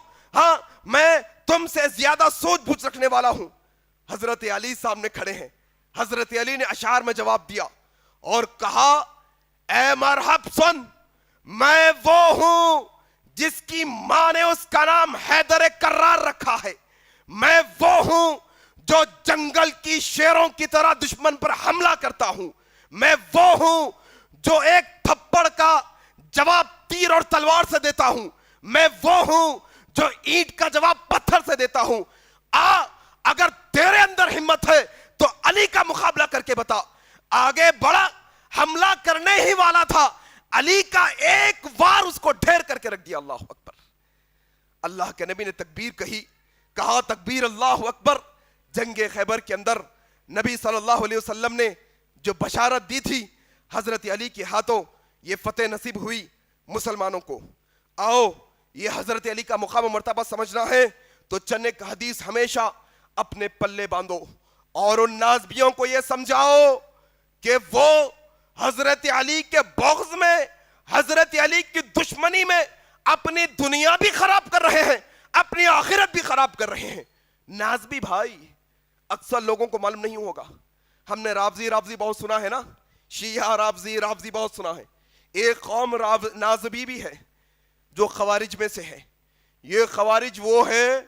میں تم سے زیادہ سوچ بوجھ رکھنے والا ہوں. حضرت علی سامنے کھڑے ہیں. حضرت علی نے اشعار میں جواب دیا اور کہا, اے مرحب سن, میں وہ ہوں جس کی ماں نے اس کا نام حیدر کرار رکھا ہے. میں وہ ہوں جو جنگل کی شیروں کی طرح دشمن پر حملہ کرتا ہوں. میں وہ ہوں جو ایک تھپڑ کا جواب تیر اور تلوار سے دیتا ہوں. میں وہ ہوں جو اینٹ کا جواب پتھر سے دیتا ہوں. اگر تیرے اندر ہمت ہے تو علی کا مقابلہ کر کے بتا. آگے بڑا, حملہ کرنے ہی والا تھا, علی کا ایک وار اس کو ڈھیر کر کے رکھ دیا. اللہ اکبر. اللہ کے نبی نے تکبیر کہی, کہا تکبیر اللہ اکبر. جنگ خیبر کے اندر نبی صلی اللہ علیہ وسلم نے جو بشارت دی تھی, حضرت علی کے ہاتھوں یہ فتح نصیب ہوئی مسلمانوں کو. آؤ, یہ حضرت علی کا مقام و مرتبہ سمجھنا ہے تو چند ایک حدیث ہمیشہ اپنے پلے باندھو اور ان نازبیوں کو یہ سمجھاؤ کہ وہ حضرت علی کے بغض میں, حضرت علی کی دشمنی میں اپنی دنیا بھی خراب کر رہے ہیں, اپنی آخرت بھی خراب کر رہے ہیں. نازبی بھائی اکثر لوگوں کو معلوم نہیں ہوگا. ہم نے رافضی بہت سنا ہے نا, شیعہ رافضی بہت سنا ہے. ایک قوم نازبی بھی ہے جو خوارج میں سے ہے. یہ خوارج وہ ہیں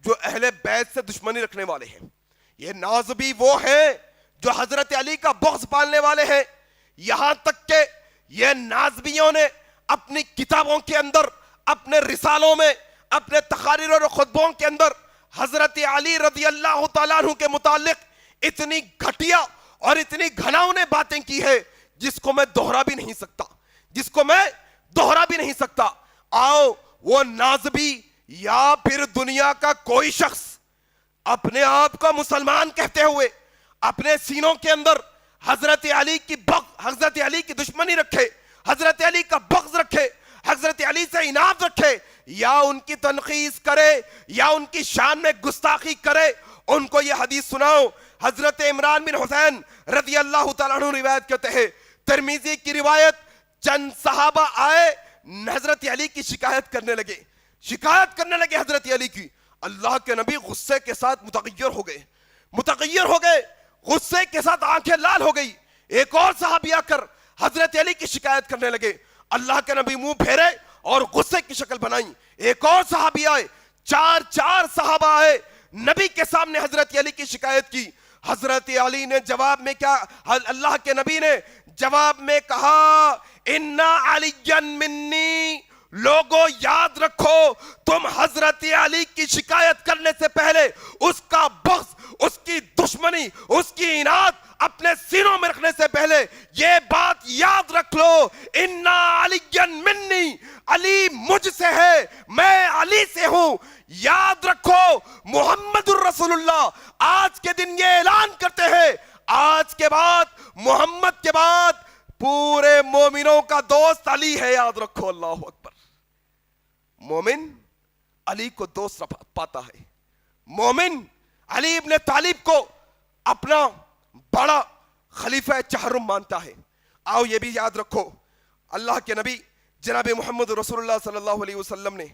جو اہل بیت سے دشمنی رکھنے والے ہیں. یہ نازبی وہ ہیں جو حضرت علی کا بغض پالنے والے ہیں. یہاں تک کہ یہ نازبیوں نے اپنی کتابوں کے اندر, اپنے رسالوں میں, اپنے تقاریر اور خطبوں کے اندر حضرت علی رضی اللہ تعالیٰ عنہ کے متعلق اتنی گھٹیا اور اتنی گھناؤنے باتیں کی ہے جس کو میں دوہرا بھی نہیں سکتا. آؤ, وہ نازبی یا پھر دنیا کا کوئی شخص اپنے آپ کو مسلمان کہتے ہوئے اپنے سینوں کے اندر حضرت علی کی دشمنی رکھے, حضرت علی کا بغض رکھے, حضرت علی سے عناد رکھے, یا ان کی تنقیص کرے یا ان کی شان میں گستاخی کرے, ان کو یہ حدیث سناؤ. حضرت عمران بن حسین رضی اللہ تعالیٰ عنہ روایت کرتے ہیں, ترمذی کی روایت, چند صحابہ آئے, حضرت علی کی شکایت کرنے لگے حضرت علی کی. اللہ کے نبی غصے کے ساتھ متغیر ہو گئے, غصے کے ساتھ آنکھیں لال ہو گئی. ایک اور صحابی آ کر حضرت علی کی شکایت کرنے لگے. اللہ کے نبی منہ پھیرے اور غصے کی شکل بنائی. ایک اور صحابی آئے, چار صحابہ آئے, نبی کے سامنے حضرت علی کی شکایت کی. حضرت علی نے جواب میں کیا, اللہ کے نبی نے جواب میں کہا, اِنَّا عَلِيًّا مِنِّي, لوگوں یاد رکھو, تم حضرت علی کی شکایت کرنے سے پہلے اس کا بغض, اس کی دشمنی, اس کی عناد اپنے سینوں میں رکھنے سے پہلے یہ بات یاد رکھ لو, اِنَّا عَلِيًّا مِنِّي, علی مجھ سے ہے, میں علی سے ہوں. یاد رکھو, محمد الرسول اللہ آج کے دن یہ اعلان کرتے ہیں, آج کے بعد, محمد کے بعد پورے مومنوں کا دوست علی ہے. یاد رکھو. اللہ اکبر. مومن علی کو دوست پاتا ہے. مومن علی ابن طالب کو اپنا بڑا خلیفہ چہرم مانتا ہے. آؤ یہ بھی یاد رکھو, اللہ کے نبی جناب محمد رسول اللہ صلی اللہ علیہ وسلم نے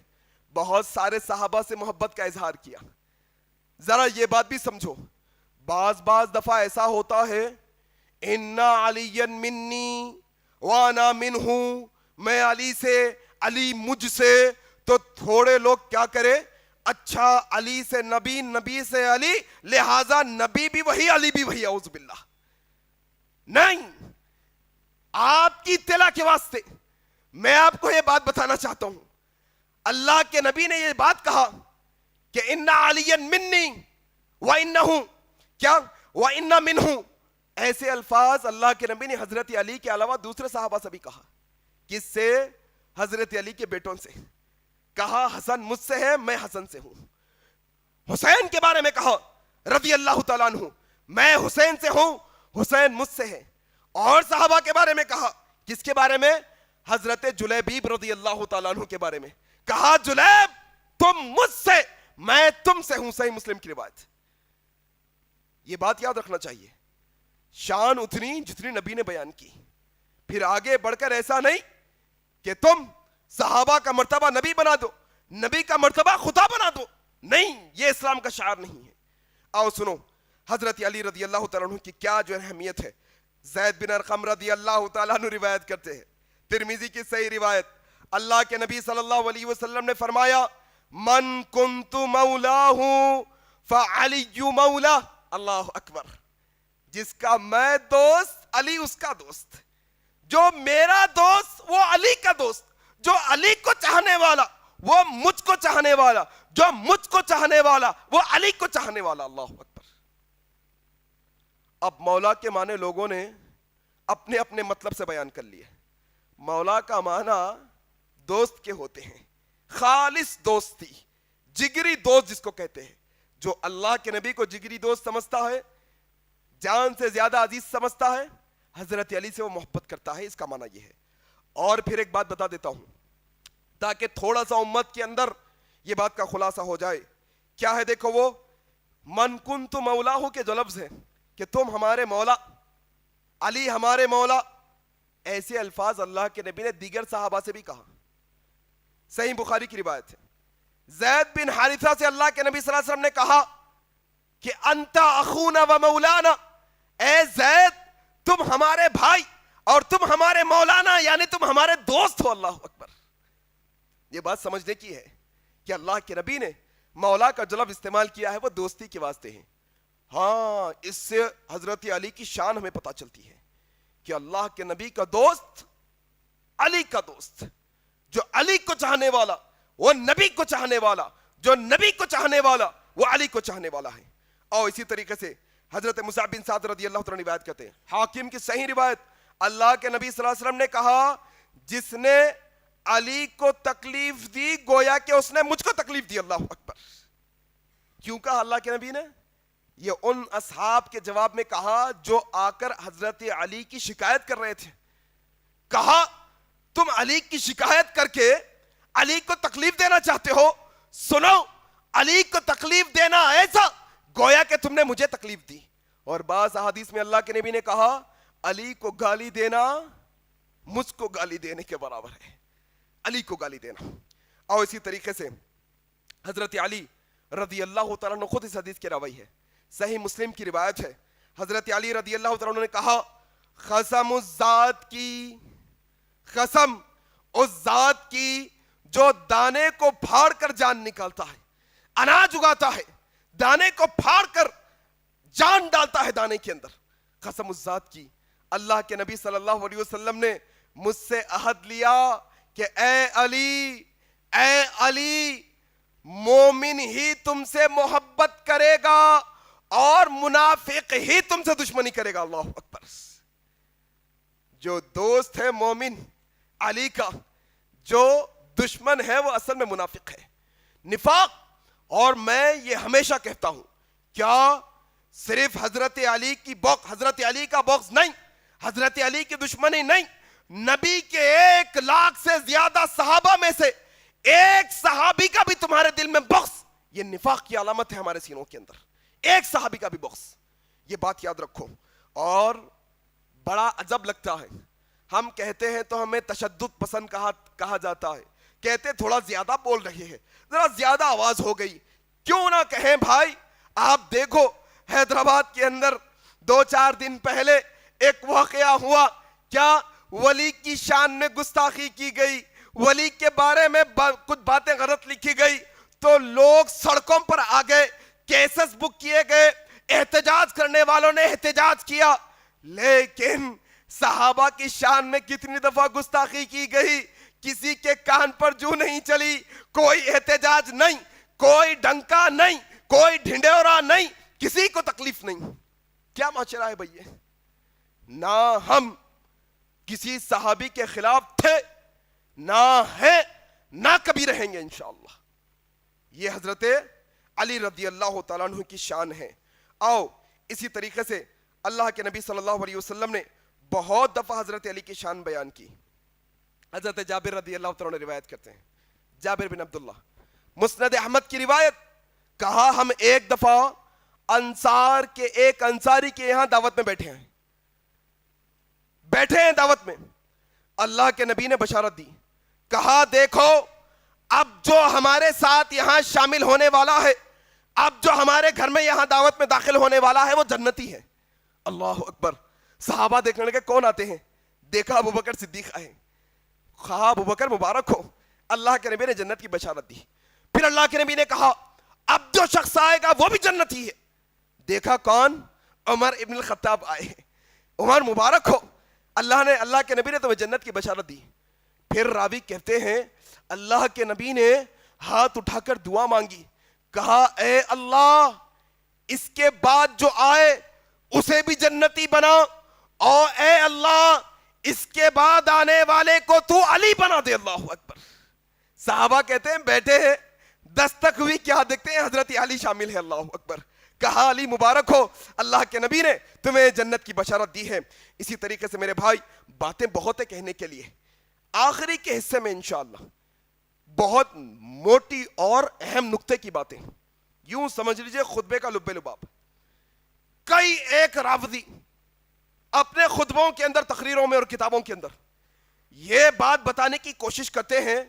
بہت سارے صحابہ سے محبت کا اظہار کیا. ذرا یہ بات بھی سمجھو, بعض دفعہ ایسا ہوتا ہے انا علی منی وانا منہ، میں علی سے، علی مجھ سے، تو تھوڑے لوگ کیا کرے، اچھا علی سے نبی، نبی سے علی، لہذا نبی بھی وہی علی بھی وہی، اعوذ باللہ۔ نہیں، آپ کی اطلاع کے واسطے میں آپ کو یہ بات بتانا چاہتا ہوں، اللہ کے نبی نے یہ بات کہا کہ انا علی منی وانہ کیا وانا منہ، ایسے الفاظ اللہ کے نبی نے حضرت علی کے علاوہ دوسرے صحابہ سے بھی کہا۔ کس سے؟ حضرت علی کے بیٹوں سے کہا حسن مجھ سے ہے، میں حسن سے ہوں۔ حسین کے بارے میں کہا رضی اللہ تعالیٰ عنہ، میں حسین سے ہوں، حسین مجھ سے ہے۔ اور صحابہ کے بارے میں کہا، کس کے بارے میں؟ حضرت جلیبیب رضی اللہ تعالیٰ عنہ کے بارے میں کہا جلیب تم مجھ سے، میں تم سے ہوں، صحیح مسلم کی روایت۔ یہ بات یاد رکھنا چاہیے، شان اتنی جتنی نبی نے بیان کی، پھر آگے بڑھ کر ایسا نہیں کہ تم صحابہ کا مرتبہ نبی بنا دو، نبی کا مرتبہ خدا بنا دو، نہیں، یہ اسلام کا شعار نہیں ہے۔ آؤ سنو حضرت علی رضی اللہ تعالیٰ عنہ کی کیا جو اہمیت ہے۔ زید بن ارقم رضی اللہ تعالیٰ عنہ روایت کرتے ہیں، ترمذی کی صحیح روایت، اللہ کے نبی صلی اللہ علیہ وسلم نے فرمایا من کنت مولاہ فعلی مولا، اللہ اکبر، جس کا میں دوست علی اس کا دوست، جو میرا دوست وہ علی کا دوست، جو علی کو چاہنے والا وہ مجھ کو چاہنے والا، جو مجھ کو چاہنے والا وہ علی کو چاہنے والا، اللہ اکبر۔ اب مولا کے معنی لوگوں نے اپنے اپنے مطلب سے بیان کر لیے۔ مولا کا معنی دوست کے ہوتے ہیں، خالص دوستی، جگری دوست جس کو کہتے ہیں، جو اللہ کے نبی کو جگری دوست سمجھتا ہے، جان سے زیادہ عزیز سمجھتا ہے، حضرت علی سے وہ محبت کرتا ہے، اس کا معنی یہ ہے۔ اور پھر ایک بات بتا دیتا ہوں تاکہ تھوڑا سا امت کے اندر یہ بات کا خلاصہ ہو جائے، کیا ہے؟ دیکھو وہ من کنت مولاہ کے جو لفظ ہے کہ تم ہمارے مولا، علی ہمارے مولا، ایسے الفاظ اللہ کے نبی نے دیگر صحابہ سے بھی کہا۔ صحیح بخاری کی روایت ہے، زید بن حارثہ سے اللہ کے نبی صلی اللہ علیہ وسلم نے کہا کہ انت اخونا و مولانا، اے زید تم ہمارے بھائی اور تم ہمارے مولانا، یعنی تم ہمارے دوست ہو، اللہ اکبر۔ یہ بات سمجھنے کی ہے کہ اللہ کے نبی نے مولا کا جو لفظ استعمال کیا ہے وہ دوستی کے واسطے ہے۔ ہاں، اس سے حضرت علی کی شان ہمیں پتہ چلتی ہے کہ اللہ کے نبی کا دوست علی کا دوست، جو علی کو چاہنے والا وہ نبی کو چاہنے والا، جو نبی کو چاہنے والا وہ علی کو چاہنے والا ہے۔ اور اسی طریقے سے حضرت مصعب بن سعد رضی اللہ عنہ روایت کرتے ہیں، حاکم کی صحیح روایت، اللہ کے نبی صلی اللہ علیہ وسلم نے کہا جس نے علی کو تکلیف دی گویا کہ اس نے مجھ کو تکلیف دی، اللہ اکبر۔ کیوں کہا اللہ کے نبی نے؟ یہ ان اصحاب کے جواب میں کہا جو آ کر حضرت علی کی شکایت کر رہے تھے۔ کہا تم علی کی شکایت کر کے علی کو تکلیف دینا چاہتے ہو، سنو علی کو تکلیف دینا ایسا گویا کہ تم نے مجھے تکلیف دی۔ اور بعض احادیث میں اللہ کے نبی نے کہا علی کو گالی دینا مجھ کو گالی دینے کے برابر ہے، علی کو گالی دینا۔ اور اسی طریقے سے حضرت علی رضی اللہ تعالیٰ عنہ خود اس حدیث کے راوی ہے، صحیح مسلم کی روایت ہے، حضرت علی رضی اللہ تعالیٰ عنہ نے کہا قسم اس ذات کی، قسم اس ذات کی جو دانے کو پھاڑ کر جان نکالتا ہے، اناج اگاتا ہے، دانے کو پھاڑ کر جان ڈالتا ہے دانے کے اندر، قسم اس ذات کی اللہ کے نبی صلی اللہ علیہ وسلم نے مجھ سے عہد لیا کہ اے علی مومن ہی تم سے محبت کرے گا اور منافق ہی تم سے دشمنی کرے گا، اللہ اکبر۔ جو دوست ہے مومن علی کا، جو دشمن ہے وہ اصل میں منافق ہے، نفاق۔ اور میں یہ ہمیشہ کہتا ہوں، کیا صرف حضرت علی کی حضرت علی کا بغض نہیں، حضرت علی کی دشمنی نہیں، نبی کے 1 لاکھ سے زیادہ صحابہ میں سے ایک صحابی کا بھی تمہارے دل میں بغض، یہ نفاق کی علامت ہے ہمارے سینوں کے اندر، ایک صحابی کا بھی بغض، یہ بات یاد رکھو۔ اور بڑا عجب لگتا ہے، ہم کہتے ہیں تو ہمیں تشدد پسند کہا جاتا ہے، کہتے تھوڑا زیادہ بول رہے ہیں، ذرا زیادہ آواز ہو گئی، کیوں نہ کہیں بھائی آپ دیکھو حیدرآباد کے اندر 2-4 دن پہلے ایک واقعہ ہوا، کیا ولی کی شان میں گستاخی کی گئی، ولی کے بارے میں کچھ باتیں غلط لکھی گئی، تو لوگ سڑکوں پر آ گئے، کیسز بک کیے گئے، احتجاج کرنے والوں نے احتجاج کیا. لیکن صحابہ کی شان میں کتنی دفعہ گستاخی کی گئی، کسی کے کان پر جو نہیں چلی، کوئی احتجاج نہیں، کوئی ڈنکا نہیں، کوئی ڈھنڈورا نہیں، کسی کو تکلیف نہیں. کیا معاشرہ ہے بھئی؟ نہ ہم کسی صحابی کے خلاف تھے، نہ ہیں، نہ کبھی رہیں گے انشاءاللہ. یہ حضرت علی رضی اللہ تعالیٰ عنہ کی شان ہے. آؤ اسی طریقے سے اللہ کے نبی صلی اللہ علیہ وسلم نے بہت دفعہ حضرت علی کی شان بیان کی. حضرت جابر رضی اللہ تعالیٰ عنہ روایت کرتے ہیں، جابر بن عبداللہ، مسند احمد کی روایت، کہا ہم ایک دفعہ انصار کے ایک انصاری کے یہاں دعوت میں بیٹھے ہیں دعوت میں. اللہ کے نبی نے بشارت دی، کہا دیکھو اب جو ہمارے ساتھ یہاں شامل ہونے والا ہے، اب جو ہمارے گھر میں یہاں دعوت میں داخل ہونے والا ہے وہ جنتی ہے. اللہ اکبر. صحابہ دیکھنے لگے کون آتے ہیں، دیکھا ابو بکر صدیق آئے. کہا ابو بکر مبارک ہو، اللہ کے نبی نے جنت کی بشارت دی. پھر اللہ کے نبی نے کہا اب جو شخص آئے گا وہ بھی جنتی ہے. دیکھا کون؟ عمر ابن الخطاب آئے ہیں. عمر مبارک ہو، اللہ کے نبی نے تمہیں جنت کی بشارت دی. پھر راوی کہتے ہیں اللہ کے نبی نے ہاتھ اٹھا کر دعا مانگی، کہا اے اللہ اس کے بعد جو آئے اسے بھی جنتی بنا، اور اے اللہ اس کے بعد آنے والے کو تو علی بنا دے. اللہ اکبر. صحابہ کہتے ہیں بیٹھے ہیں، دستک ہوئی، کیا دیکھتے ہیں حضرت علی شامل ہے. اللہ اکبر. کہا علی مبارک ہو، اللہ کے نبی نے تمہیں جنت کی بشارت دی ہے. اسی طریقے سے میرے بھائی باتیں بہت ہیں کہنے کے لیے، آخری کے حصے میں انشاءاللہ بہت موٹی اور اہم نقطے کی باتیں، یوں سمجھ لیجئے خطبے کا لب لباب. کئی ایک رافضی اپنے خطبوں کے اندر، تقریروں میں اور کتابوں کے اندر یہ بات بتانے کی کوشش کرتے ہیں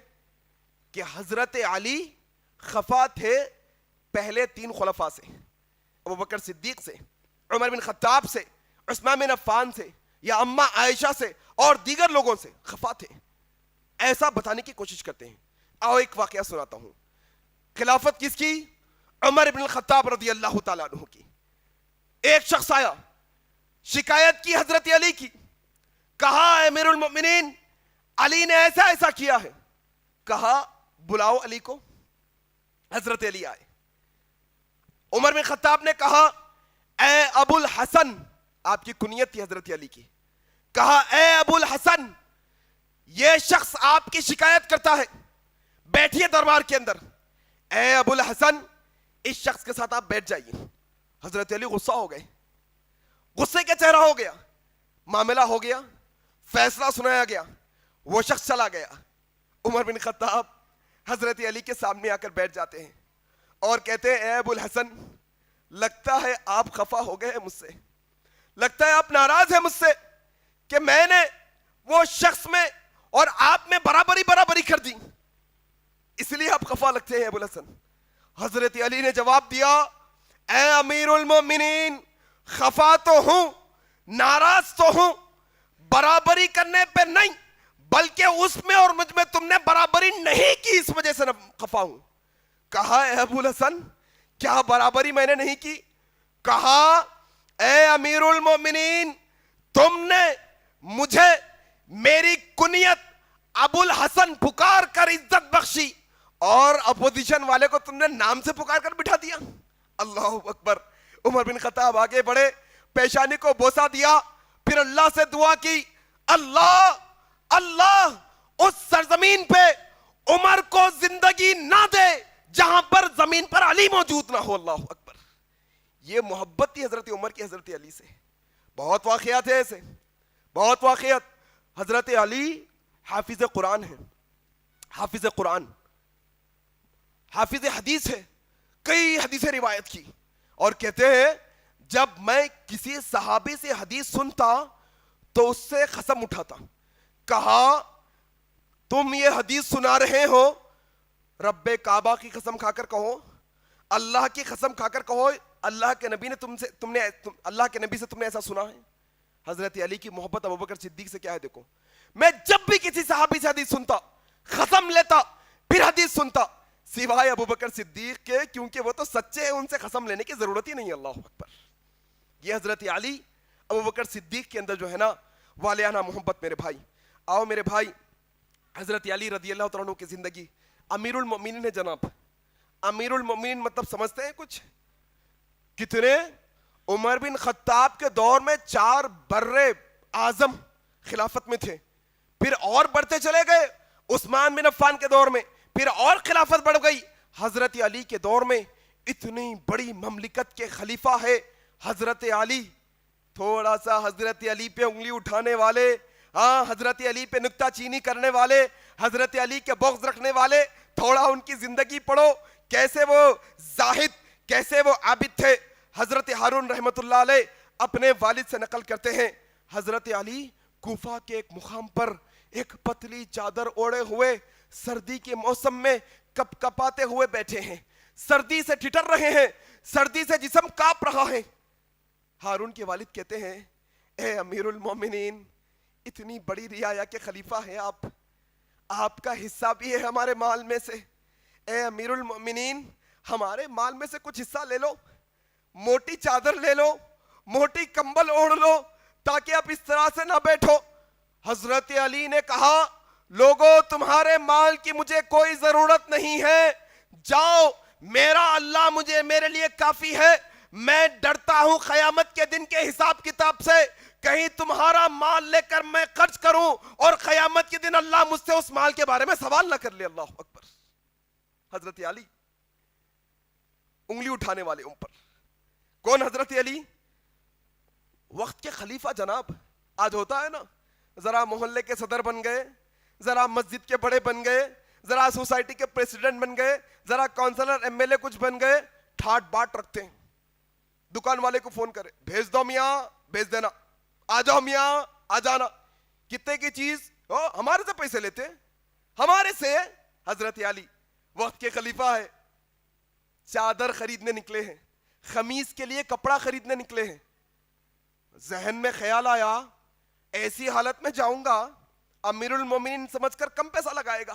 کہ حضرت علی خفا تھے پہلے 3 خلفاء سے، ابو بکر صدیق سے، عمر بن خطاب سے، عثمان بن عفان سے، یا اماں عائشہ سے اور دیگر لوگوں سے خفا تھے، ایسا بتانے کی کوشش کرتے ہیں. آؤ ایک واقعہ سناتا ہوں. خلافت کس کی؟ عمر بن الخطاب رضی اللہ تعالیٰ عنہ کی. ایک شخص آیا، شکایت کی حضرت علی کی، کہا امیر المؤمنین علی نے ایسا ایسا کیا ہے. کہا بلاؤ علی کو. حضرت علی آئے. عمر بن خطاب نے کہا اے ابو الحسن، آپ کی کنیت تھی حضرت علی کی، کہا اے ابو الحسن یہ شخص آپ کی شکایت کرتا ہے، بیٹھیے دربار کے اندر. اے ابو الحسن اس شخص کے ساتھ آپ بیٹھ جائیے. حضرت علی غصہ ہو گئے، غصے کا چہرہ ہو گیا. معاملہ ہو گیا، فیصلہ سنایا گیا، وہ شخص چلا گیا. عمر بن خطاب حضرت علی کے سامنے آ کر بیٹھ جاتے ہیں اور کہتے ہیں اے ابو الحسن لگتا ہے آپ خفا ہو گئے ہیں مجھ سے، لگتا ہے آپ ناراض ہیں مجھ سے کہ میں نے وہ شخص میں اور آپ میں برابری کر دی، اس لیے آپ خفا لگتے ہیں ابو الحسن. حضرت علی نے جواب دیا اے امیر المومنین خفا تو ہوں، ناراض تو ہوں، برابری کرنے پہ نہیں بلکہ اس میں اور مجھ میں تم نے برابری نہیں کی اس وجہ سے خفا ہوں. کہا اے ابو الحسن کیا برابری میں نے نہیں کی؟ کہا اے امیر المومنین تم نے مجھے میری کنیت ابو الحسن پکار کر عزت بخشی اور اپوزیشن والے کو تم نے نام سے پکار کر بٹھا دیا. اللہ اکبر. عمر بن خطاب آگے بڑھے، پیشانی کو بوسہ دیا، پھر اللہ سے دعا کی اللہ اس سرزمین پہ عمر کو زندگی نہ دے جہاں پر زمین پر علی موجود نہ ہو. اللہ اکبر. یہ محبت تھی حضرت عمر کی حضرت علی سے. بہت واقعات ہیں ایسے، بہت واقعات. حضرت علی حافظ قرآن ہے، حافظ قرآن، حافظ حدیث ہے، کئی حدیثیں روایت کی، اور کہتے ہیں جب میں کسی صحابی سے حدیث سنتا تو اس سے قسم اٹھاتا. کہا تم یہ حدیث سنا رہے ہو، رب کعبہ کی قسم کھا کر کہو، اللہ کی قسم کھا کر کہو اللہ کے نبی نے اللہ کے نبی سے تم نے ایسا سنا ہے؟ حضرت علی کی محبت ابوبکر صدیق سے کیا ہے دیکھو. میں جب بھی کسی صحابی سے حدیث سنتا, ختم لیتا, پھر حدیث سنتا, سوائے ابوبکر صدیق کے, کیونکہ وہ تو سچے ہیں, ان سے قسم لینے کی ضرورت ہی نہیں. اللہ اکبر. یہ حضرت علی ابوبکر صدیق کے اندر جو ہے نا والیانہ محبت. میرے بھائی آؤ میرے بھائی, حضرت علی رضی اللہ تعالیٰ عنہ کی زندگی. امیر المؤمنین ہے جناب. امیر المؤمنین مطلب سمجھتے ہیں کچھ؟ کتنے؟ عمر بن خطاب کے دور میں 4 برے اعظم خلافت میں تھے, پھر اور بڑھتے چلے گئے عثمان بن عفان کے دور میں, پھر اور خلافت بڑھ گئی. حضرت علی کے دور میں اتنی بڑی مملکت کے خلیفہ ہے حضرت علی. تھوڑا سا حضرت علی پہ انگلی اٹھانے والے, ہاں حضرت علی پہ نکتہ چینی کرنے والے, حضرت علی کے بغض رکھنے والے, تھوڑا ان کی زندگی پڑھو, کیسے وہ زاہد, کیسے وہ عابد تھے. حضرت ہارون رحمت اللہ علیہ اپنے والد سے نقل کرتے ہیں, حضرت علی کوفہ کے ایک مقام پر ایک پتلی چادر اوڑے ہوئے سردی کے موسم میں کپ کپاتے ہوئے بیٹھے ہیں, سردی سے ٹھٹر رہے ہیں, سردی سے جسم کاپ رہا ہے. ہارون کے والد کہتے ہیں, اے امیر المومنین, اتنی بڑی رعایا کے خلیفہ ہیں آپ, آپ کا حصہ بھی ہے ہمارے مال میں سے. اے امیر المومنین, ہمارے مال میں سے کچھ حصہ لے لو, موٹی چادر لے لو, موٹی کمبل اوڑھ لو, تاکہ آپ اس طرح سے نہ بیٹھو. حضرت علی نے کہا, لوگوں تمہارے مال کی مجھے کوئی ضرورت نہیں ہے, جاؤ, میرا اللہ مجھے میرے لیے کافی ہے. میں ڈرتا ہوں قیامت کے دن کے حساب کتاب سے, کہیں تمہارا مال لے کر میں خرچ کروں اور قیامت کے دن اللہ مجھ سے اس مال کے بارے میں سوال نہ کر لے. اللہ اکبر. حضرت علی انگلی اٹھانے والے ان پر. کون حضرت علی؟ وقت کے خلیفہ جناب. آج ہوتا ہے نا, ذرا محلے کے صدر بن گئے, ذرا مسجد کے بڑے بن گئے, ذرا سوسائٹی کے پریزیڈنٹ بن گئے, ذرا کونسلر ایم ایل اے کچھ بن گئے, ٹھاٹ باٹ رکھتے ہیں. دکان والے کو فون کرے, بھیج دو میاں, بھیج دینا, آ جاؤ میاں, آ جانا. کتنے کی چیز؟ ہمارے سے پیسے لیتے, ہمارے سے. حضرت علی وقت کے خلیفہ ہے, چادر خریدنے نکلے ہیں, خمیس کے لیے کپڑا خریدنے نکلے ہیں. ذہن میں خیال آیا, ایسی حالت میں جاؤں گا, امیر المومنین سمجھ کر کم پیسہ لگائے گا,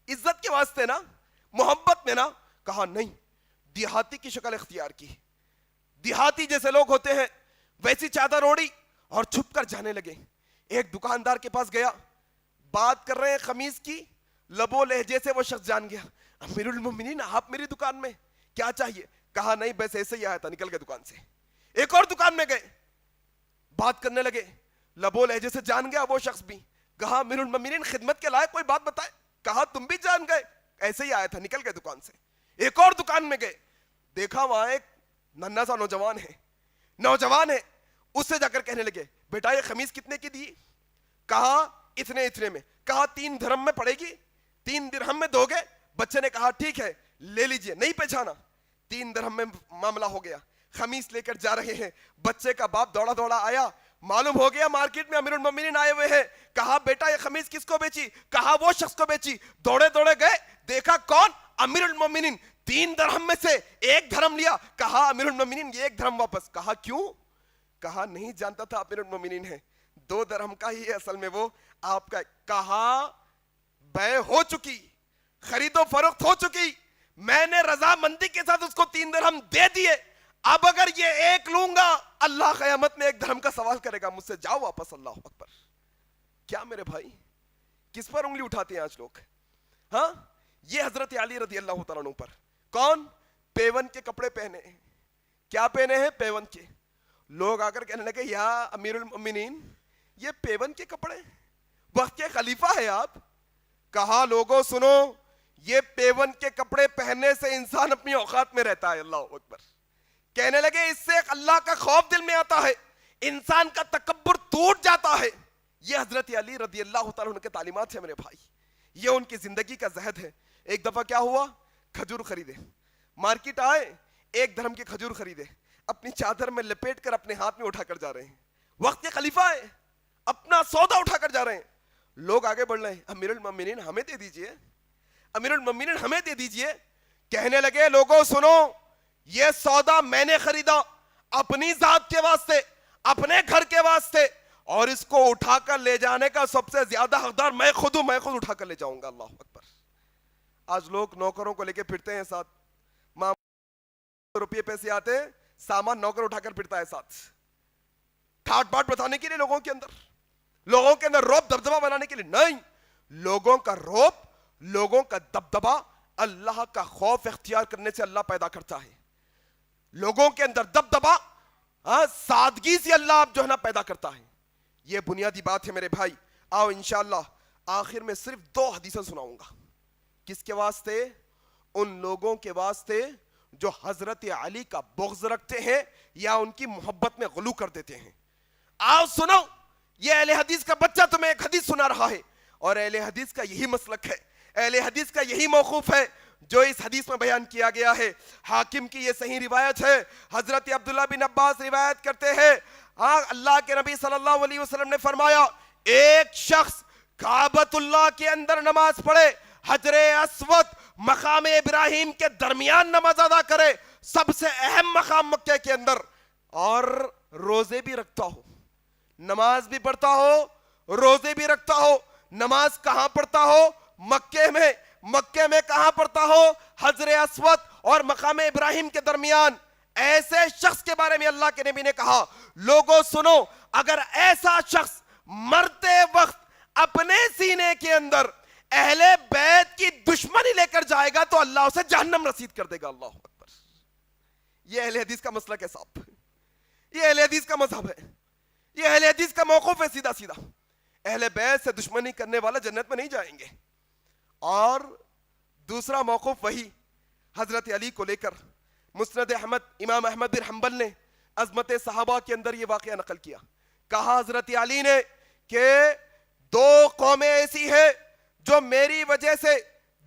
عزت کے واسطے نا, محبت میں نا. کہا نہیں, دیہاتی کی شکل اختیار کی. دیہاتی جیسے لوگ ہوتے ہیں ویسی چادر اوڑی اور چھپ کر جانے لگے. ایک دکاندار کے پاس گیا, بات کر رہے ہیں خمیس کی, لبو لہجے سے وہ شخص جان گیا, امیر المومنین آپ میری دکان میں, کیا چاہیے؟ کہا نہیں, بس ایسے ہی آیا تھا, نکل گئے دکان سے. ایک اور دکان میں گئے, بات کرنے لگے, لبو لہجے سے جان گیا وہ شخص بھی. کہا امیر المومنین خدمت کے لائق کوئی بات بتائے. کہا تم بھی جان گئے, ایسے ہی آیا تھا, نکل گئے دکان سے. ایک اور دکان میں گئے, دیکھا وہاں ایک ننھا سا نوجوان ہے, اس سے جا کر کہنے لگے, بیٹا یہ خمیس کتنے کی دی؟ کہا اتنے اتنے میں. کہا 3 درہم میں پڑے گی, 3 درہم میں دو گے؟ بچے نے کہا ٹھیک ہے لے لیجئے, نہیں پہچانا. 3 درہم میں معاملہ ہو گیا. خمیس لے کر جا رہے ہیں, بچے کا باپ دوڑا دوڑا آیا, معلوم ہو گیا مارکیٹ میں امیر المومنین آئے ہوئے ہیں. کہا بیٹا یہ خمیس کس کو بیچی؟ کہا وہ شخص کو بیچی. دوڑے دوڑے گئے, دیکھا کون؟ امیر المومنین. 3 درہم میں سے 1 درہم لیا. کہا امیر المومنین یہ 1 درہم واپس. کہا کیوں؟ کہا نہیں جانتا تھا امیر المومنین ہے, 2 درہم کا ہی ہے اصل میں وہ آپ کا. کہا بے ہو چکی, خرید و فروخت ہو چکی, میں نے رضامندی کے ساتھ اس کو 3 درہم دے دیے. اب اگر یہ 1 لوں گا, اللہ قیامت میں 1 درہم کا سوال کرے گا مجھ سے, جاؤ واپس. اللہ اکبر. کیا میرے بھائی, کس پر انگلی اٹھاتے ہیں آج لوگ؟ ہاں, یہ حضرت علی رضی اللہ تعالیٰ عنہ پر. کون؟ پیون کے کپڑے پہنے. کیا پہنے ہیں؟ پیون کے. لوگ آ کر کہنے لگے, یا امیر المؤمنین یہ پیون کے کپڑے, وقت کے خلیفہ ہے آپ. کہا لوگوں سنو, یہ پیون کے کپڑے پہننے سے انسان اپنی اوقات میں رہتا ہے. اللہ اکبر. کہنے لگے اس سے اللہ کا خوف دل میں آتا ہے, انسان کا تکبر ٹوٹ جاتا ہے. یہ حضرت علی رضی اللہ تعالیٰ عنہ کے تعلیمات ہیں میرے بھائی, یہ ان کی زندگی کا زہد ہے. ایک دفعہ کیا ہوا, کھجور خریدے, مارکیٹ آئے, 1 درہم کے کھجور خریدے, اپنی چادر میں لپیٹ کر اپنے ہاتھ میں اٹھا کر جا رہے ہیں. وقت کے خلیفہ ہے, اپنا سودا اٹھا کر جا رہے ہیں. لوگ آگے بڑھ رہے ہیں, امیر المومنین ہمیں دے دیجئے, امیر المومنین ہمیں دے دیجئے. کہنے لگے لوگوں سنو, یہ سودا میں نے خریدا اپنی ذات کے واسطے، اپنے گھر کے واسطے، اور اس کو اٹھا کر لے جانے کا سب سے زیادہ حقدار میں خود ہوں، میں خود اٹھا کر لے جاؤں گا. اللہ اکبر. آج لوگ نوکروں کو لے کے پھرتے ہیں ساتھ، ماں روپے پیسے آتے ہیں، سامان نوکر اٹھا کر پھرتا ہے ساتھ، ٹھاٹ باٹ بتانے کے لیے لوگوں کے اندر روب دبدبا بنانے کے لیے نہیں. لوگوں کا روب، لوگوں کا دبدبا اللہ کا خوف اختیار کرنے سے اللہ پیدا کرتا ہے. لوگوں کے اندر دبدبا سادگی سے اللہ جو ہے نا پیدا کرتا ہے. یہ بنیادی بات ہے میرے بھائی. آؤ انشاءاللہ آخر میں صرف 2 حدیثیں سناؤں گا. کس کے واسطے؟ ان لوگوں کے واسطے جو حضرت علی کا بغض رکھتے ہیں یا ان کی محبت میں غلو کر دیتے ہیں. آؤ سنو. یہ اہل حدیث کا بچہ تمہیں ایک حدیث سنا رہا ہے، اور اہل حدیث کا یہی مسلک ہے، اہل حدیث کا یہی موقوف ہے جو اس حدیث میں بیان کیا گیا ہے. حاکم کی یہ صحیح روایت ہے. حضرت عبداللہ بن عباس روایت کرتے ہیں، اللہ کے نبی صلی اللہ علیہ وسلم نے فرمایا، ایک شخص کعبۃ اللہ کے اندر نماز پڑھے، حجر اسود مقام ابراہیم کے درمیان نماز ادا کرے، سب سے اہم مقام مکہ کے اندر، اور روزے بھی رکھتا ہو، نماز بھی پڑھتا ہو، روزے بھی رکھتا ہو. نماز کہاں پڑھتا ہو؟ مکے میں. مکے میں کہاں پڑھتا ہو؟ حجر اسود اور مقام ابراہیم کے درمیان. ایسے شخص کے بارے میں اللہ کے نبی نے کہا، لوگوں سنو، اگر ایسا شخص مرتے وقت اپنے سینے کے اندر اہل بیت کی دشمنی لے کر جائے گا تو اللہ اسے جہنم رسید کر دے گا. اللہ اکبر. یہ اہل حدیث کا مسلک ہے صاحب، یہ اہل حدیث کا مذہب ہے، یہ اہل حدیث کا موقف ہے سیدھا سیدھا. اہل بیت سے دشمنی کرنے والا جنت میں نہیں جائیں گے. اور دوسرا موقف وہی حضرت علی کو لے کر مسند احمد، امام احمد بن حنبل نے عظمت صحابہ کے اندر یہ واقعہ نقل کیا. کہا حضرت علی نے کہ 2 قومیں ایسی ہیں جو میری وجہ سے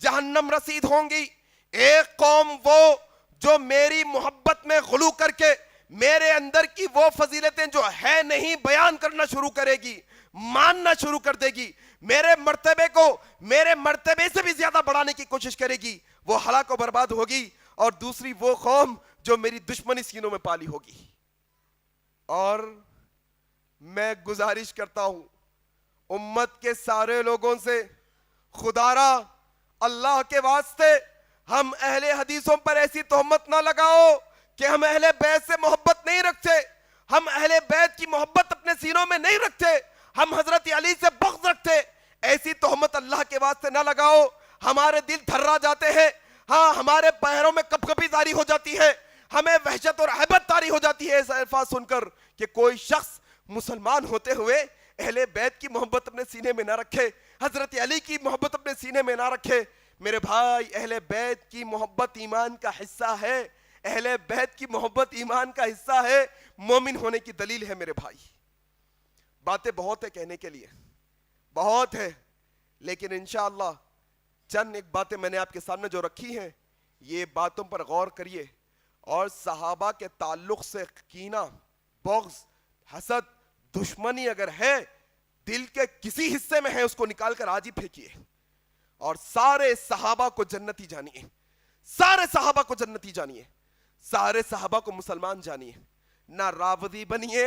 جہنم رسید ہوں گی. ایک قوم وہ جو میری محبت میں غلو کر کے میرے اندر کی وہ فضیلتیں جو ہے نہیں بیان کرنا شروع کرے گی، ماننا شروع کر دے گی، میرے مرتبے کو میرے مرتبے سے بھی زیادہ بڑھانے کی کوشش کرے گی، وہ ہلاک و برباد ہوگی. اور دوسری وہ قوم جو میری دشمنی سینوں میں پالی ہوگی. اور میں گزارش کرتا ہوں امت کے سارے لوگوں سے، خدارا اللہ کے واسطے ہم اہل حدیثوں پر ایسی تہمت نہ لگاؤ کہ ہم اہل بیت سے محبت نہیں رکھتے، ہم اہل بیت کی محبت اپنے سینوں میں نہیں رکھتے، ہم حضرت علی سے بغض رکھتے. ایسی تہمت اللہ کے واسطے نہ لگاؤ. ہمارے دل تھرا جاتے ہیں، ہاں ہمارے پیروں میں کپکپی طاری ہو جاتی ہے، ہمیں وحشت اور ہیبت طاری ہو جاتی ہے ایسا الفاظ سن کر کہ کوئی شخص مسلمان ہوتے ہوئے اہل بیت کی محبت اپنے سینے میں نہ رکھے، حضرت علی کی محبت اپنے سینے میں نہ رکھے. میرے بھائی، اہل بیت کی محبت ایمان کا حصہ ہے، اہل بیت کی محبت ایمان کا حصہ ہے، مومن ہونے کی دلیل ہے. میرے بھائی، باتیں بہت ہے کہنے کے لیے، بہت ہے، لیکن انشاءاللہ چند ایک باتیں میں نے آپ کے سامنے جو رکھی ہیں، یہ باتوں پر غور کریے. اور صحابہ کے تعلق سے کینہ، بغض، حسد، دشمنی اگر ہے دل کے کسی حصے میں ہے، اس کو نکال کر آج ہی پھینکیے اور سارے صحابہ کو جنتی جانیے، سارے صحابہ کو جنتی جانیے، سارے صحابہ کو مسلمان جانیے. نہ راوضی بنیے،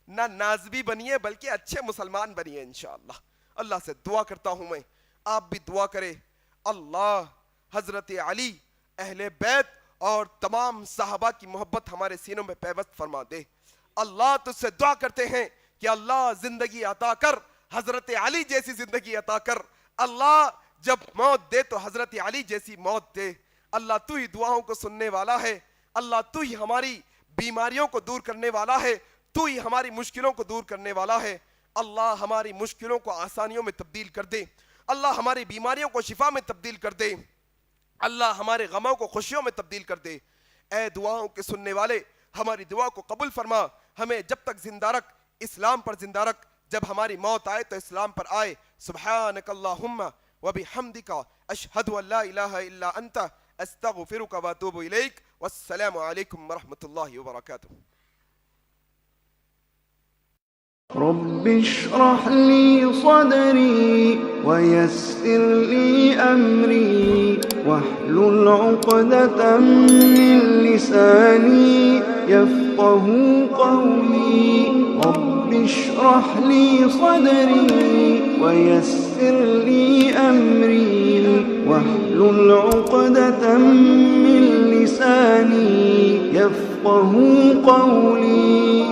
نہ نازبی بنیے، بلکہ اچھے مسلمان بنیے انشاءاللہ. اللہ سے دعا کرتا ہوں میں، آپ بھی دعا کرے، اللہ حضرت علی، اہل بیت اور تمام صحابہ کی محبت ہمارے سینوں میں پیوست فرما دے. اللہ تجھ سے دعا کرتے ہیں کہ اللہ زندگی عطا کر، حضرت علی جیسی زندگی عطا کر. اللہ جب موت دے تو حضرت علی جیسی موت دے. اللہ تو ہی دعاؤں کو سننے والا ہے، اللہ تو ہی ہماری بیماریوں کو دور کرنے والا ہے، تو ہی ہماری مشکلوں کو دور کرنے والا ہے. اللہ ہماری مشکلوں کو آسانیوں میں تبدیل کر دے، اللہ ہماری بیماریوں کو شفا میں تبدیل کر دے، اللہ ہمارے غموں کو خوشیوں میں تبدیل کر دے. اے دعاؤں کے سننے والے، ہماری دعا کو قبول فرما. ہمیں جب تک زندہ رکھ، اسلام پر زندہ رکھ. جب ہماری موت آئے تو اسلام پر آئے. سبحانک اللہم وبحمدک، اشہد ان لا الہ الا انت، استغفرک واتوب الیک. والسلام علیکم ورحمۃ اللہ وبرکاتہ. رب اشرح لي صدري ويسر لي أمري واحلل عقدة من لساني يفقه قولي رب اشرح لي صدري ويسر لي أمري واحلل عقدة من لساني يفقه قولي